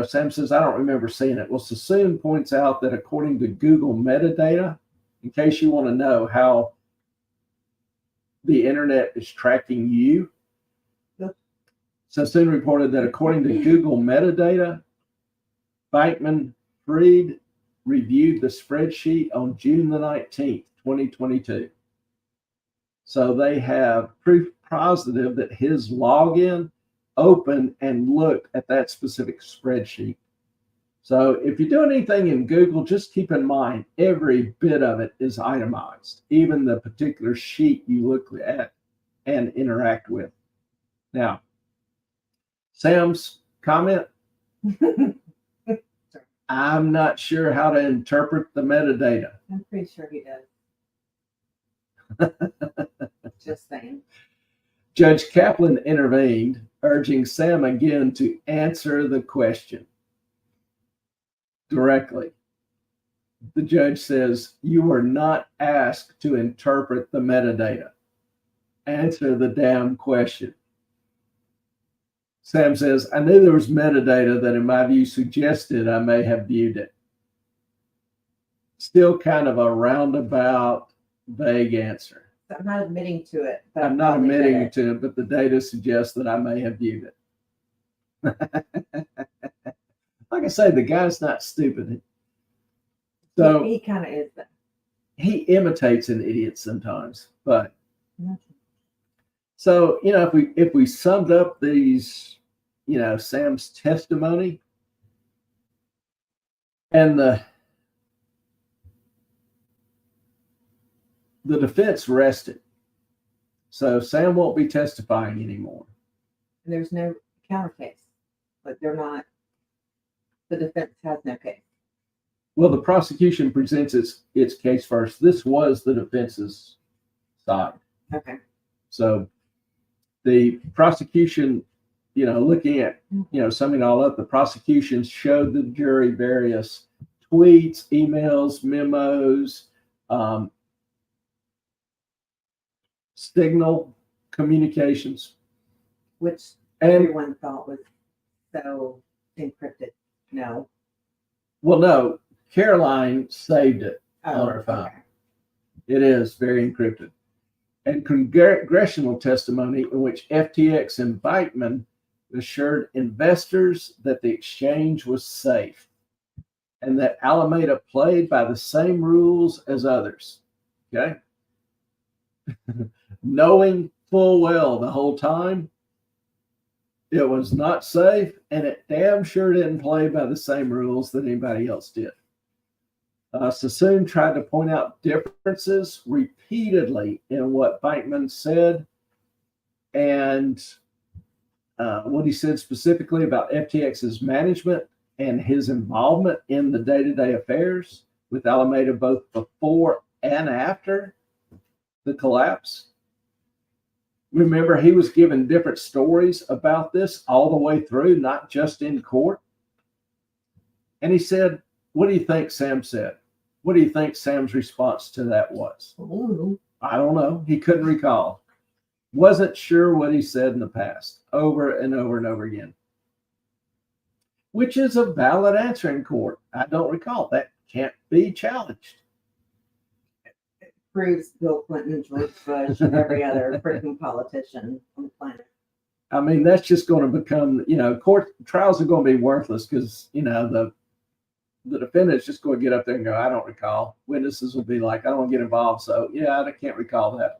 Sam says, I don't remember seeing it. Well, Sassoon points out that according to Google metadata, in case you want to know how the internet is tracking you, Sassoon reported that according to Google metadata, Bankman-Fried reviewed the spreadsheet on June the 19th, 2022. So they have proof positive that his login opened and looked at that specific spreadsheet. So if you're doing anything in Google, just keep in mind every bit of it is itemized, even the particular sheet you look at and interact with. Now, Sam's comment, I'm not sure how to interpret the metadata. I'm pretty sure he does. Just saying. Judge Kaplan intervened, urging Sam again to answer the question directly. The judge says, you were not asked to interpret the metadata. Answer the damn question. Sam says, I knew there was metadata that in my view suggested I may have viewed it. Still kind of a roundabout, vague answer. I'm not admitting to it. I'm not admitting to it, but the data suggests that I may have viewed it. Like I say, the guy's not stupid. So he kind of is. He imitates an idiot sometimes, but so if we summed up these, Sam's testimony and the defense rested. So Sam won't be testifying anymore. And there's no counter case. But the defense has no case. Well, the prosecution presents its case first. This was the defense's side. Okay. So the prosecution, looking at, summing it all up, the prosecution showed the jury various tweets, emails, memos, signal communications, which and everyone thought was so encrypted. No. Well, no, Caroline saved it on her phone. Okay. It is very encrypted. And congressional testimony in which FTX and Bankman assured investors that the exchange was safe and that Alameda played by the same rules as others. Okay. Knowing full well the whole time it was not safe, and it damn sure didn't play by the same rules that anybody else did. Sassoon tried to point out differences repeatedly in what Bankman said and what he said specifically about FTX's management and his involvement in the day-to-day affairs with Alameda both before and after the collapse. Remember, he was given different stories about this all the way through, not just in court. And he said, what do you think Sam said? What do you think Sam's response to that was? Ooh. I don't know. He couldn't recall. Wasn't sure what he said in the past, over and over and over again. Which is a valid answer in court. I don't recall. That can't be challenged. Proves Bill Clinton, George Bush, and every other freaking politician on the planet. I mean, that's just going to become, court trials are going to be worthless because, the defendant's just going to get up there and go, I don't recall. Witnesses will be like, I don't want to get involved. So, yeah, I can't recall that.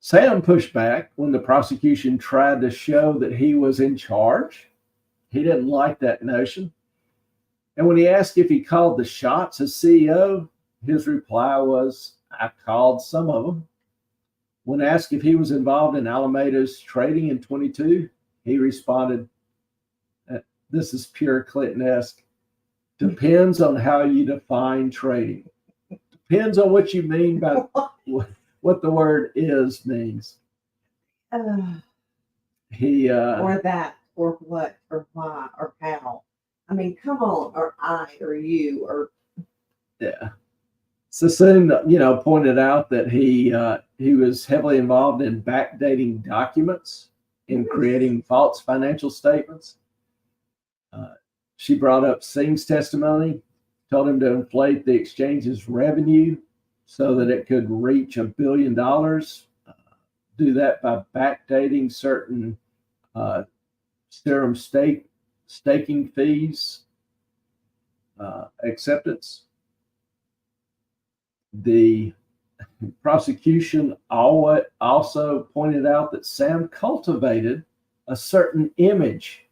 Sam pushed back when the prosecution tried to show that he was in charge. He didn't like that notion. And when he asked if he called the shots as CEO, his reply was, I called some of them. When asked if he was involved in Alameda's trading in 22, he responded, this is pure Clinton-esque. Depends on how you define trading. Depends on what you mean by what the word is means. He or that, or what, or why, or how. I mean, come on, or I, or you, or yeah. Sassoon, pointed out that he was heavily involved in backdating documents, in creating false financial statements. She brought up Singh's testimony, told him to inflate the exchange's revenue so that it could reach $1 billion. Do that by backdating certain serum staking fees acceptance. The prosecution also pointed out that Sam cultivated a certain image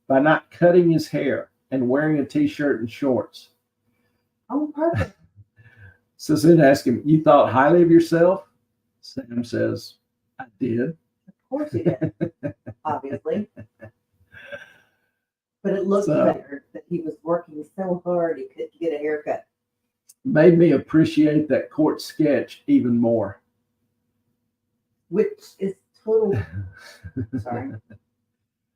by not cutting his hair and wearing a t-shirt and shorts. on purpose. Sassoon asked him, you thought highly of yourself? Sam says, I did. Of course he did, obviously. But it looked better that he was working so hard he could get a haircut. Made me appreciate that court sketch even more. Which is total. Sorry.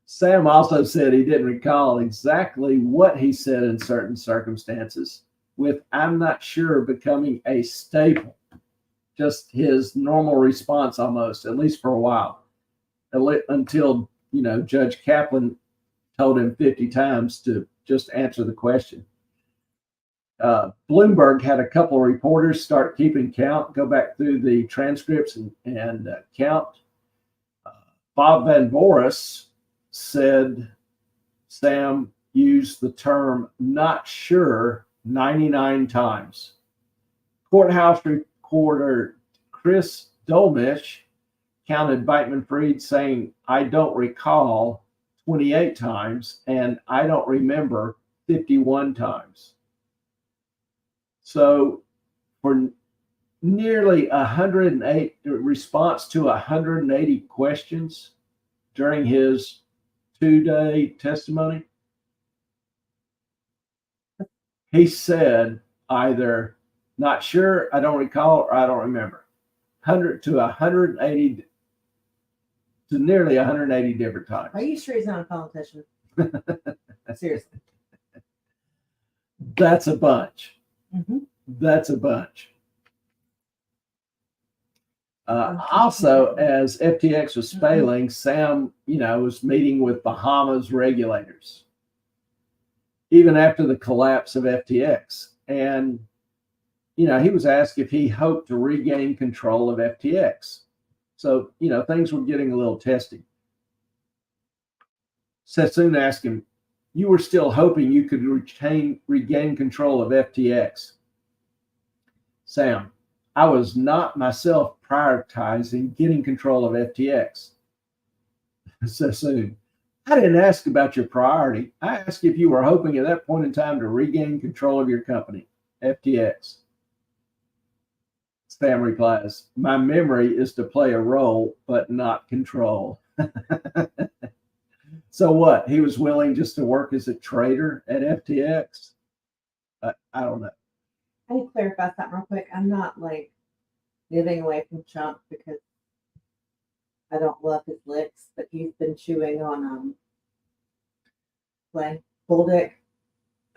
Sam also said he didn't recall exactly what he said in certain circumstances, with I'm not sure becoming a staple. Just his normal response almost, at least for a while, until, Judge Kaplan told him 50 times to just answer the question. Bloomberg had a couple of reporters start keeping count, go back through the transcripts and count. Bob Van Boris said Sam used the term not sure 99 times. Courthouse reporter Chris Dolmish counted Bankman-Fried saying, I don't recall 28 times and I don't remember 51 times. So for nearly 108 response to 180 questions during his 2-day testimony, he said either not sure, I don't recall, or I don't remember. 100 to 180 to nearly 180 different times. Are you sure he's not a politician? Seriously. That's a bunch. Mm-hmm. That's a bunch. Also, as FTX was failing, Sam, was meeting with Bahamas regulators, even after the collapse of FTX. And, he was asked if he hoped to regain control of FTX. So, things were getting a little testy. Sassoon asked him, you were still hoping you could regain control of FTX. Sam, I was not myself prioritizing getting control of FTX. Sassoon, I didn't ask about your priority. I asked if you were hoping at that point in time to regain control of your company, FTX. Sam replies, my memory is to play a role, but not control. So what? He was willing just to work as a trader at FTX? I don't know. I need to clarify something real quick. I'm not like moving away from Chunk because I don't love his licks, but he's been chewing on bull dick,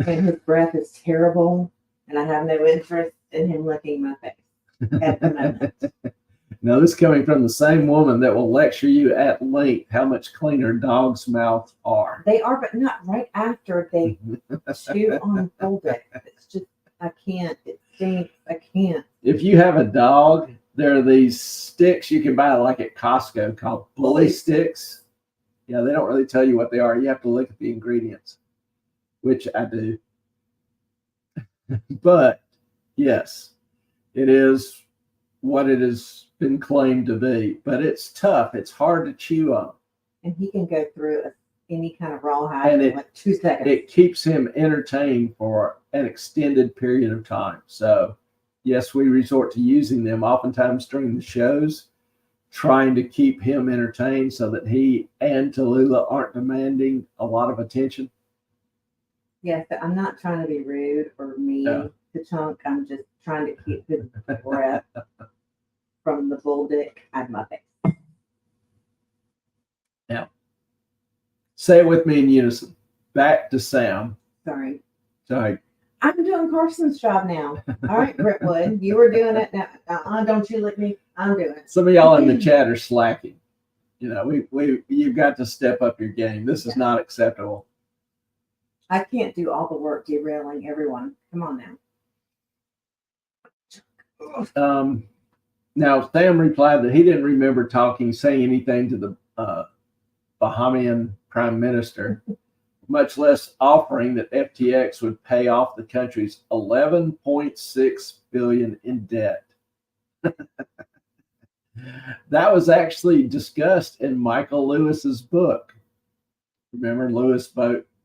and his breath is terrible, and I have no interest in him licking my face at the moment. Now, this is coming from the same woman that will lecture you at length how much cleaner dogs' mouths are. They are, but not right after they chew on bull dick. It's just, I can't. It stinks. I can't. If you have a dog, there are these sticks you can buy like at Costco called bully sticks. Yeah, they don't really tell you what they are. You have to look at the ingredients, which I do. But yes, it is what it has been claimed to be. But it's tough. It's hard to chew on. And he can go through any kind of rawhide And in like 2 seconds. It keeps him entertained for an extended period of time. So, yes, we resort to using them oftentimes during the shows, trying to keep him entertained so that he and Tallulah aren't demanding a lot of attention. Yes, but I'm not trying to be rude or mean to Chunk. I'm just trying to keep his breath from the bull dick out of my face. Now, say it with me in unison. Back to Sam. Sorry. Sorry. I'm doing Carson's job now. All right, Brentwood, you were doing it. Now, don't you lick me. I'm doing it. Some of y'all in the chat are slacking. You know, you've got to step up your game. This is not acceptable. I can't do all the work derailing everyone. Come on now. Now, Sam replied that he didn't remember saying anything to the Bahamian prime minister, much less offering that FTX would pay off the country's $11.6 billion in debt. That was actually discussed in Michael Lewis's book. Remember, Lewis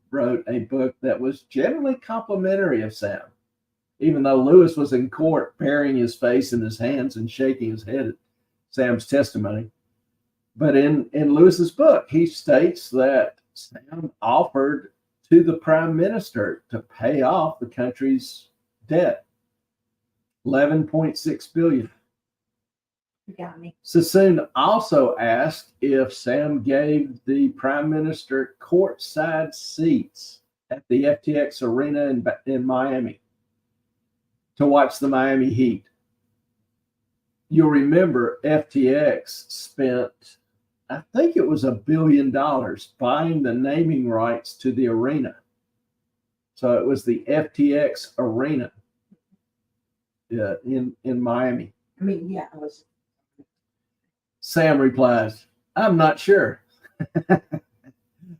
wrote a book that was generally complimentary of Sam, even though Lewis was in court burying his face in his hands and shaking his head at Sam's testimony. But in Lewis's book, he states that Sam offered to the prime minister to pay off the country's debt, $11.6 billion. You got me. Sassoon also asked if Sam gave the prime minister courtside seats at the FTX arena in Miami to watch the Miami Heat. You'll remember FTX spent, I think it was $1 billion buying the naming rights to the arena. So it was the FTX arena in Miami. I mean, yeah, I was. Sam replies, I'm not sure.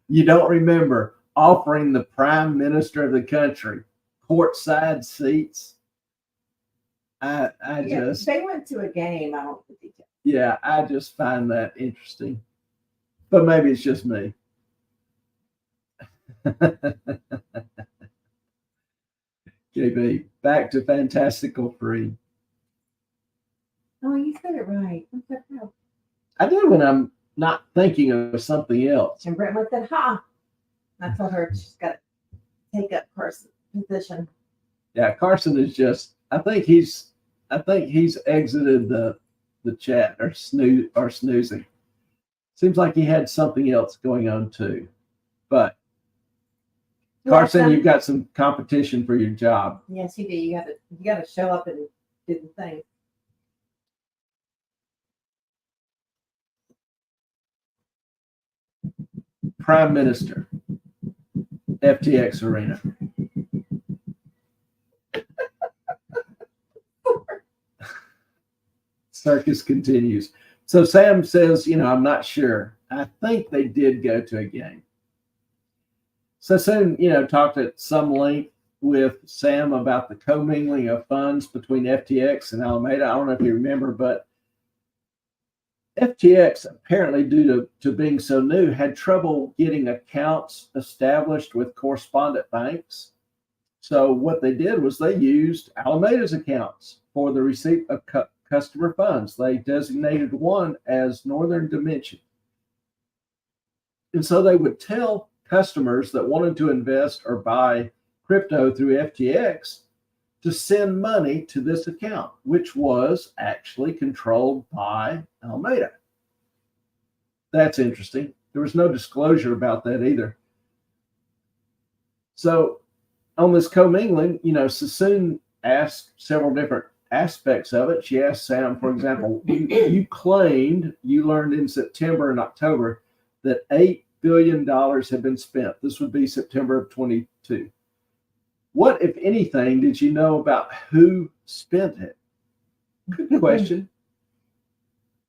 You don't remember offering the prime minister of the country courtside seats? I just. They went to a game. I don't know the details. Yeah, I just find that interesting. But maybe it's just me. JB, back to Fantastical Free. Oh, you said it right. What's that about? I do when I'm not thinking of something else. And Brentwood said, ha. I told her she's got to take up Carson's position. Yeah, Carson is just, I think he's exited the chat or snoozing. Seems like he had something else going on too. But Carson, you've got some competition for your job. Yes, you do. You got to show up and do the thing. Prime Minister, FTX Arena. Circus continues. So Sam says, I'm not sure. I think they did go to a game. Sassoon, talked at some length with Sam about the commingling of funds between FTX and Alameda. I don't know if you remember, but FTX, apparently due to being so new, had trouble getting accounts established with correspondent banks. So what they did was they used Alameda's accounts for the receipt of customer funds. They designated one as Northern Dimension. And so they would tell customers that wanted to invest or buy crypto through FTX to send money to this account, which was actually controlled by Alameda. That's interesting. There was no disclosure about that either. So on this commingling, Sassoon asked several different aspects of it. She asked Sam, for example, you claimed you learned in September and October that $8 billion had been spent. This would be September of 22. What, if anything, did you know about who spent it? Good question.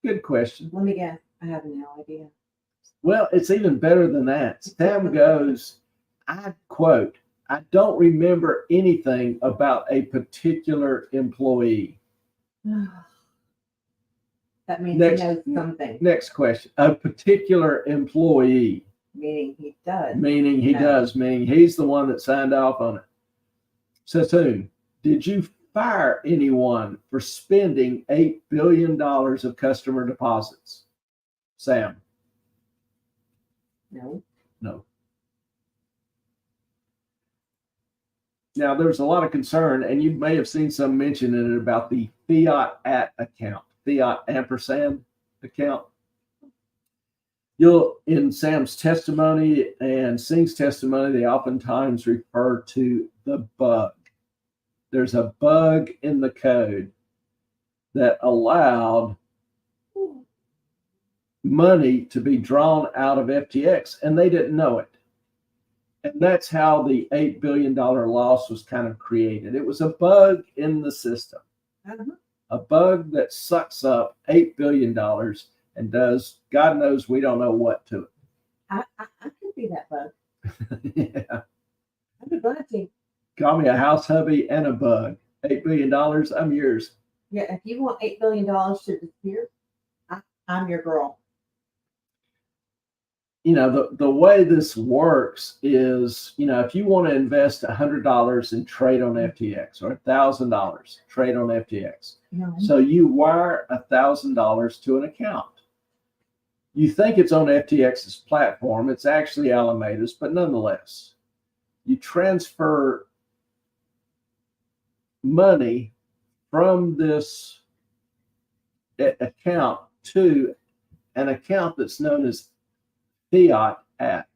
Good question. Let me guess. I have no idea. Well, it's even better than that. Sam goes, I quote, I don't remember anything about a particular employee. That means he knows something. Next question. A particular employee. Meaning he does. Meaning he does. Meaning he's the one that signed off on it. Sassoon, did you fire anyone for spending $8 billion of customer deposits? Sam. No. No. Now, there's a lot of concern, and you may have seen some mention in it about the fiat at account, fiat ampersand account. In Sam's testimony and Singh's testimony, they oftentimes refer to the bug. There's a bug in the code that allowed money to be drawn out of FTX, and they didn't know it. And that's how the $8 billion loss was kind of created. It was a bug in the system, a bug that sucks up $8 billion and does, God knows, we don't know what to it. I could be that bug. Yeah. I'd be glad to. Call me a house hubby and a bug. $8 billion, I'm yours. Yeah, if you want $8 billion to disappear, I'm your girl. The way this works is, if you want to invest $100 and trade on FTX or $1,000, trade on FTX. So you wire $1,000 to an account. You think it's on FTX's platform. It's actually Alameda's, but nonetheless, you transfer money from this account to an account that's known as fiat at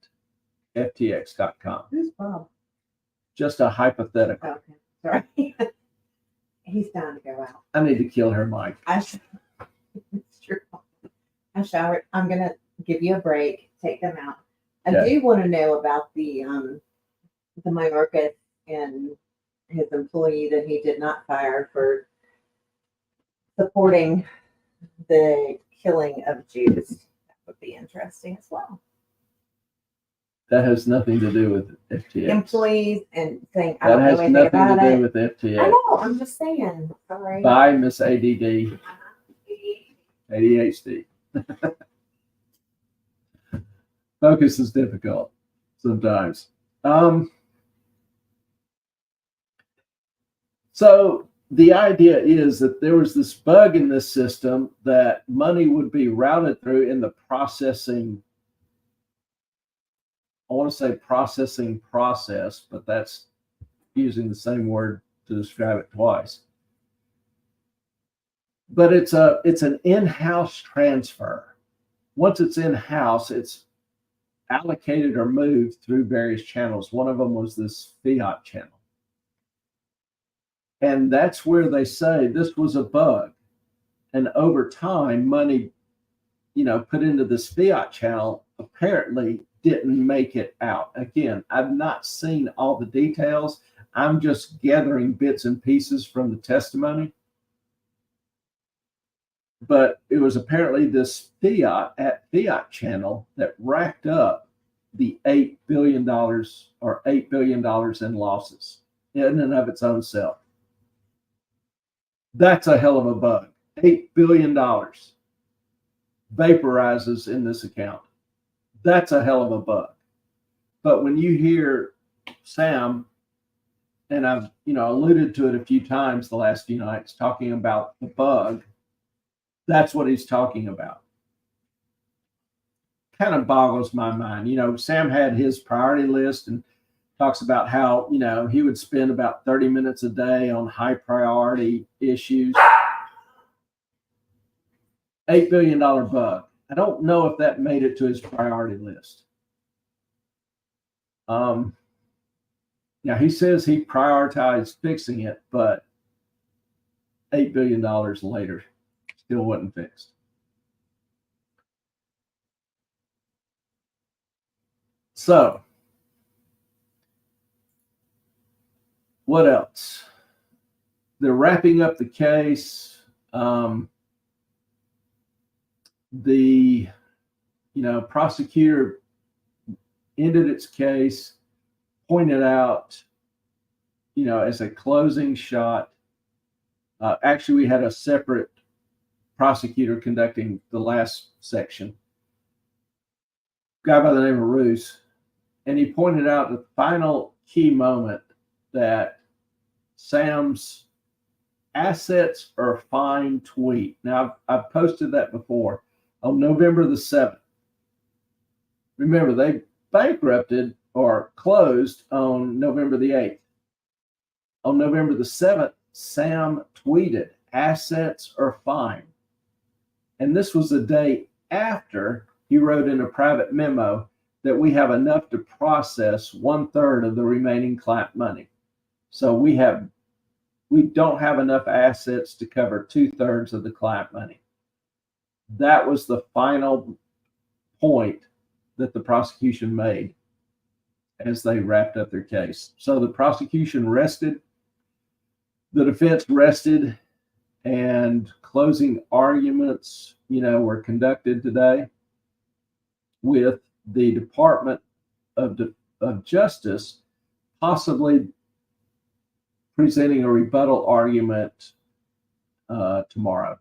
ftx.com. Who's Bob? Just a hypothetical. Okay, sorry. He's dying to go out. I need to kill her, Mike. It's true. I showered. I'm going to give you a break. Take them out. I do want to know about the Mayorkas and his employee that he did not fire for supporting the killing of Jews. That would be interesting as well. That has nothing to do with FTX. Employees and saying, I that don't know has anything nothing about to it. do with FTX. I know. I'm just saying. Sorry. Bye, Miss ADD. ADHD. Focus is difficult sometimes. So the idea is that there was this bug in this system that money would be routed through in the processing. I want to say processing process, but that's using the same word to describe it twice. But it's an in-house transfer. Once it's in-house, it's allocated or moved through various channels. One of them was this fiat channel. And that's where they say this was a bug. And over time, money, put into this fiat channel apparently didn't make it out. Again, I've not seen all the details. I'm just gathering bits and pieces from the testimony. But it was apparently this fiat channel that racked up the $8 billion or $8 billion in losses in and of its own self. That's a hell of a bug. $8 billion. vaporizes in this account. That's a hell of a bug. But when you hear Sam, and I've alluded to it a few times the last few nights, talking about the bug, that's what he's talking about. Kind of boggles my mind. Sam had his priority list and talks about how he would spend about 30 minutes a day on high priority issues. $8 billion bug. I don't know if that made it to his priority list. Now he says he prioritized fixing it, but $8 billion later, still wasn't fixed. So, what else? They're wrapping up the case. The prosecutor ended its case, pointed out, as a closing shot. Actually, we had a separate prosecutor conducting the last section, guy by the name of Roos, and he pointed out the final key moment that Sam's assets are fine tweet. Now, I've posted that before on November the 7th. Remember, they bankrupted or closed on November the 8th. On November the 7th, Sam tweeted, assets are fine. And this was the day after he wrote in a private memo that we have enough to process 1/3 of the remaining client money. So we don't have enough assets to cover 2/3 of the client money. That was the final point that the prosecution made as they wrapped up their case. So the prosecution rested, the defense rested, and closing arguments, were conducted today with the Department of Justice possibly presenting a rebuttal argument tomorrow.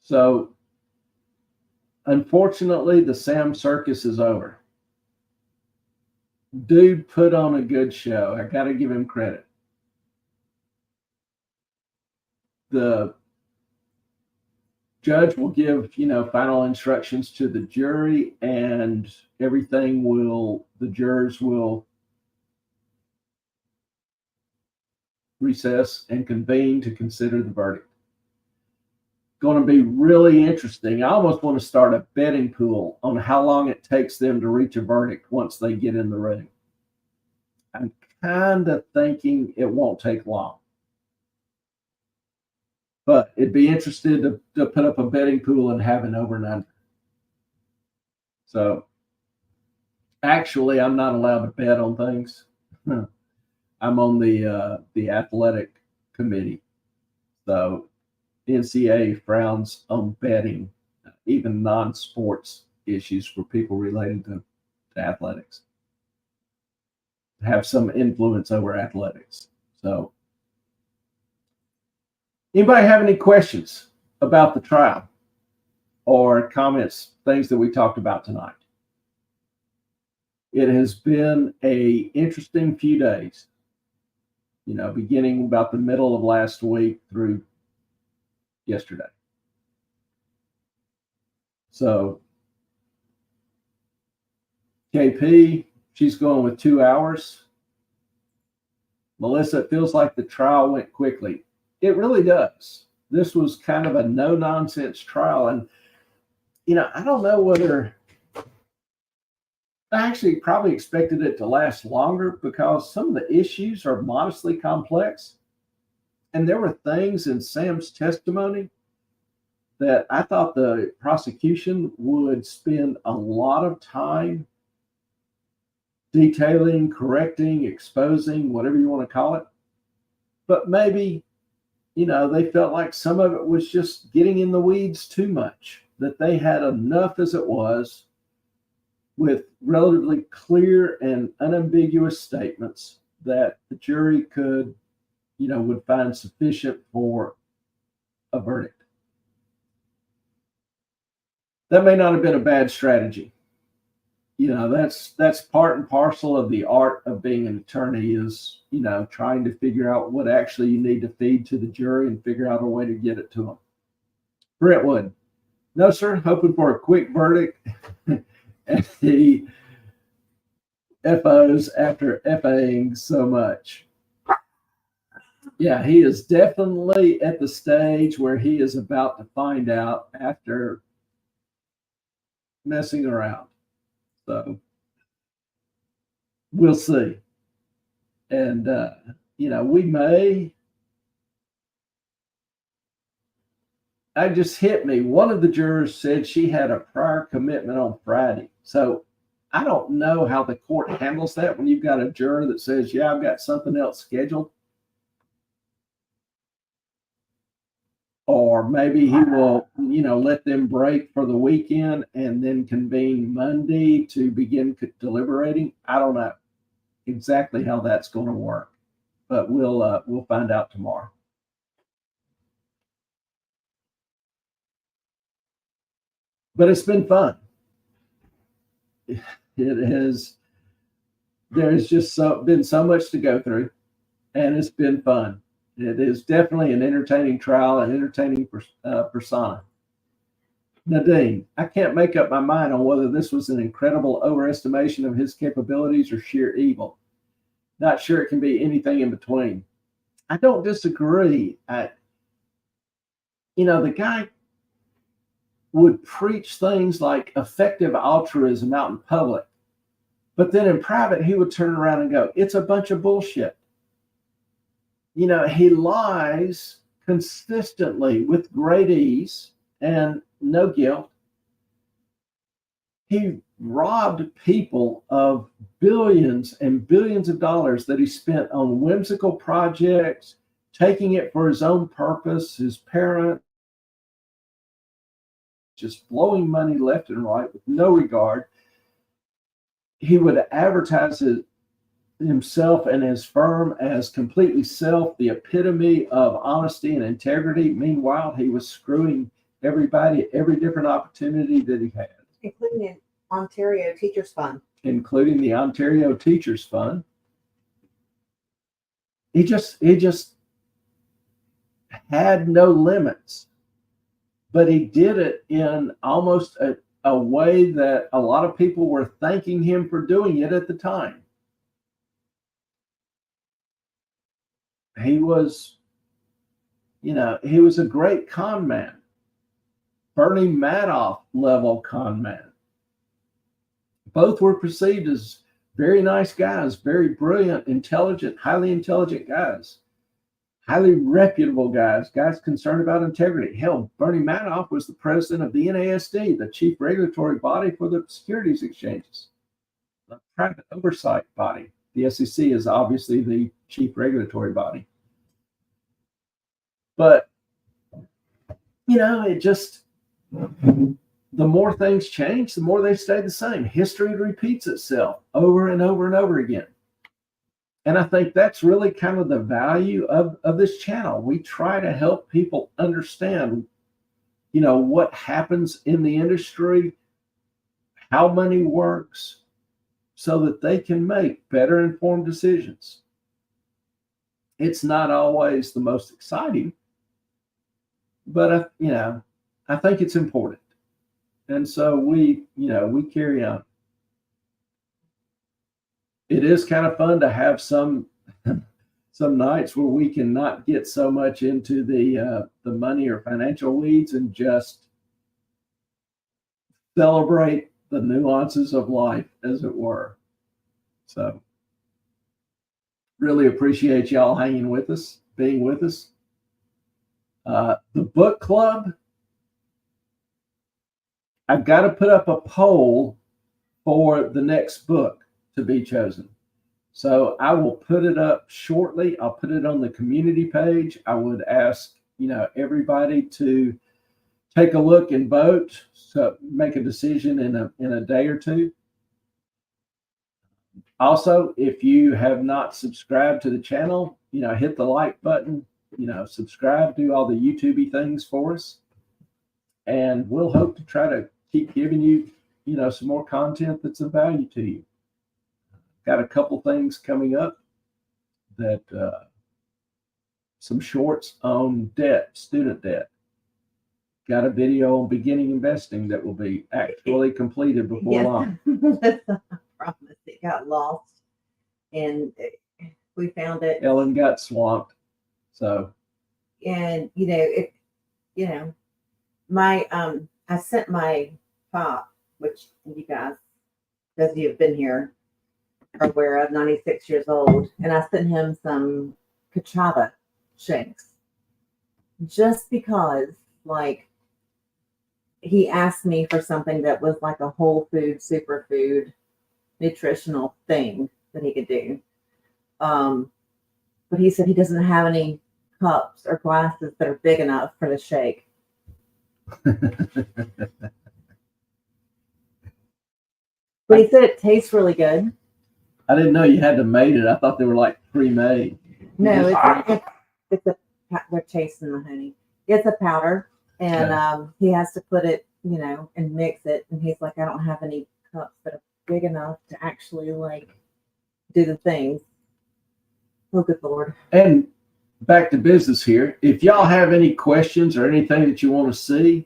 So, unfortunately, the Sam circus is over. Dude put on a good show. I got to give him credit. The judge will give, final instructions to the jury, and the jurors will recess and convene to consider the verdict. Going to be really interesting. I almost want to start a betting pool on how long it takes them to reach a verdict once they get in the room. I'm kind of thinking it won't take long. But it'd be interesting to put up a betting pool and have an over and under. So, actually, I'm not allowed to bet on things. I'm on the athletic committee. So, NCAA frowns on betting, even non-sports issues for people related to athletics. Have some influence over athletics. So, anybody have any questions about the trial or comments, things that we talked about tonight? It has been an interesting few days, beginning about the middle of last week through yesterday. So, KP, she's going with 2 hours. Melissa, it feels like the trial went quickly. It really does. This was kind of a no-nonsense trial. And, I don't know whether I actually probably expected it to last longer because some of the issues are modestly complex. And there were things in Sam's testimony that I thought the prosecution would spend a lot of time detailing, correcting, exposing, whatever you want to call it. But maybe, they felt like some of it was just getting in the weeds too much, that they had enough as it was with relatively clear and unambiguous statements that the jury could, would find sufficient for a verdict. that may not have been a bad strategy. That's part and parcel of the art of being an attorney is, trying to figure out what actually you need to feed to the jury and figure out a way to get it to them. Brentwood, no, sir, hoping for a quick verdict at the FOs after FAing so much. Yeah, he is definitely at the stage where he is about to find out after messing around. So we'll see. And, we may. It just hit me. One of the jurors said she had a prior commitment on Friday. So I don't know how the court handles that when you've got a juror that says, yeah, I've got something else scheduled. Or maybe he will, let them break for the weekend and then convene Monday to begin deliberating. I don't know exactly how that's going to work, but we'll find out tomorrow. But it's been fun. It has. There's just been so much to go through, and it's been fun. It is definitely an entertaining trial, an entertaining persona. Nadine, I can't make up my mind on whether this was an incredible overestimation of his capabilities or sheer evil. Not sure it can be anything in between. I don't disagree. The guy would preach things like effective altruism out in public, but then in private, he would turn around and go, it's a bunch of bullshit. He lies consistently with great ease and no guilt. He robbed people of billions and billions of dollars that he spent on whimsical projects, taking it for his own purpose, his parents, just blowing money left and right with no regard. He would advertise himself and his firm as completely the epitome of honesty and integrity. Meanwhile, he was screwing everybody at every different opportunity that he had. Including the Ontario Teachers Fund. He just had no limits, but he did it in almost a way that a lot of people were thanking him for doing it at the time. He was a great con man. Bernie Madoff level con man. Both were perceived as very nice guys, very brilliant, intelligent, highly intelligent guys, highly reputable guys concerned about integrity. Hell, Bernie Madoff was the president of the NASD, the chief regulatory body for the securities exchanges, the private oversight body. The SEC is obviously the chief regulatory body. But, it just, the more things change, the more they stay the same. History repeats itself over and over and over again. And I think that's really kind of the value of this channel. We try to help people understand, what happens in the industry, how money works, so that they can make better informed decisions. It's not always the most exciting, but I think it's important. And so we carry on. It is kind of fun to have some nights where we can not get so much into the money or financial weeds and just celebrate the nuances of life, as it were. So really appreciate y'all hanging with us, being with us. The book club, I've got to put up a poll for the next book to be chosen. So I will put it up shortly. I'll put it on the community page. I would ask, everybody to take a look and vote, so make a decision in a day or two. Also, if you have not subscribed to the channel, hit the like button, subscribe, do all the YouTubey things for us. And we'll hope to try to keep giving you, some more content that's of value to you. Got a couple things coming up that some shorts on debt, student debt. Got a video on beginning investing that will be actually completed before long. Listen, I promise it got lost, and we found it. Ellen got swamped. So, And my I sent my pop, which you guys, those of you who have been here, are aware of, 96 years old, and I sent him some cachava shakes just because, like, he asked me for something that was like a whole food, superfood, nutritional thing that he could do. But he said he doesn't have any cups or glasses that are big enough for the shake. But he said it tastes really good. I didn't know you had to made it. I thought they were like pre-made. No, they're chasing the honey. It's a powder, and he has to put it, and mix it. And he's like, I don't have any cups that are big enough to actually like do the things. Oh, good Lord. And back to business here. If y'all have any questions or anything that you want to see,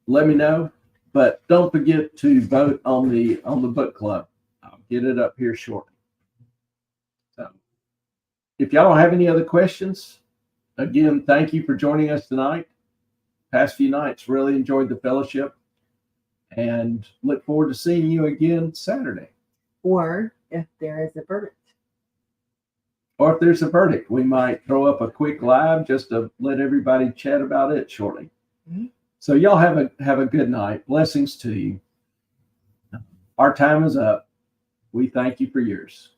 let me know. But don't forget to vote on the book club. I'll get it up here shortly. So if y'all don't have any other questions, again, thank you for joining us tonight. Past few nights, really enjoyed the fellowship and look forward to seeing you again Saturday. Or if there is a verdict. Or if there's a verdict, we might throw up a quick live just to let everybody chat about it shortly. Mm-hmm. So y'all have a good night. Blessings to you. Our time is up. We thank you for yours.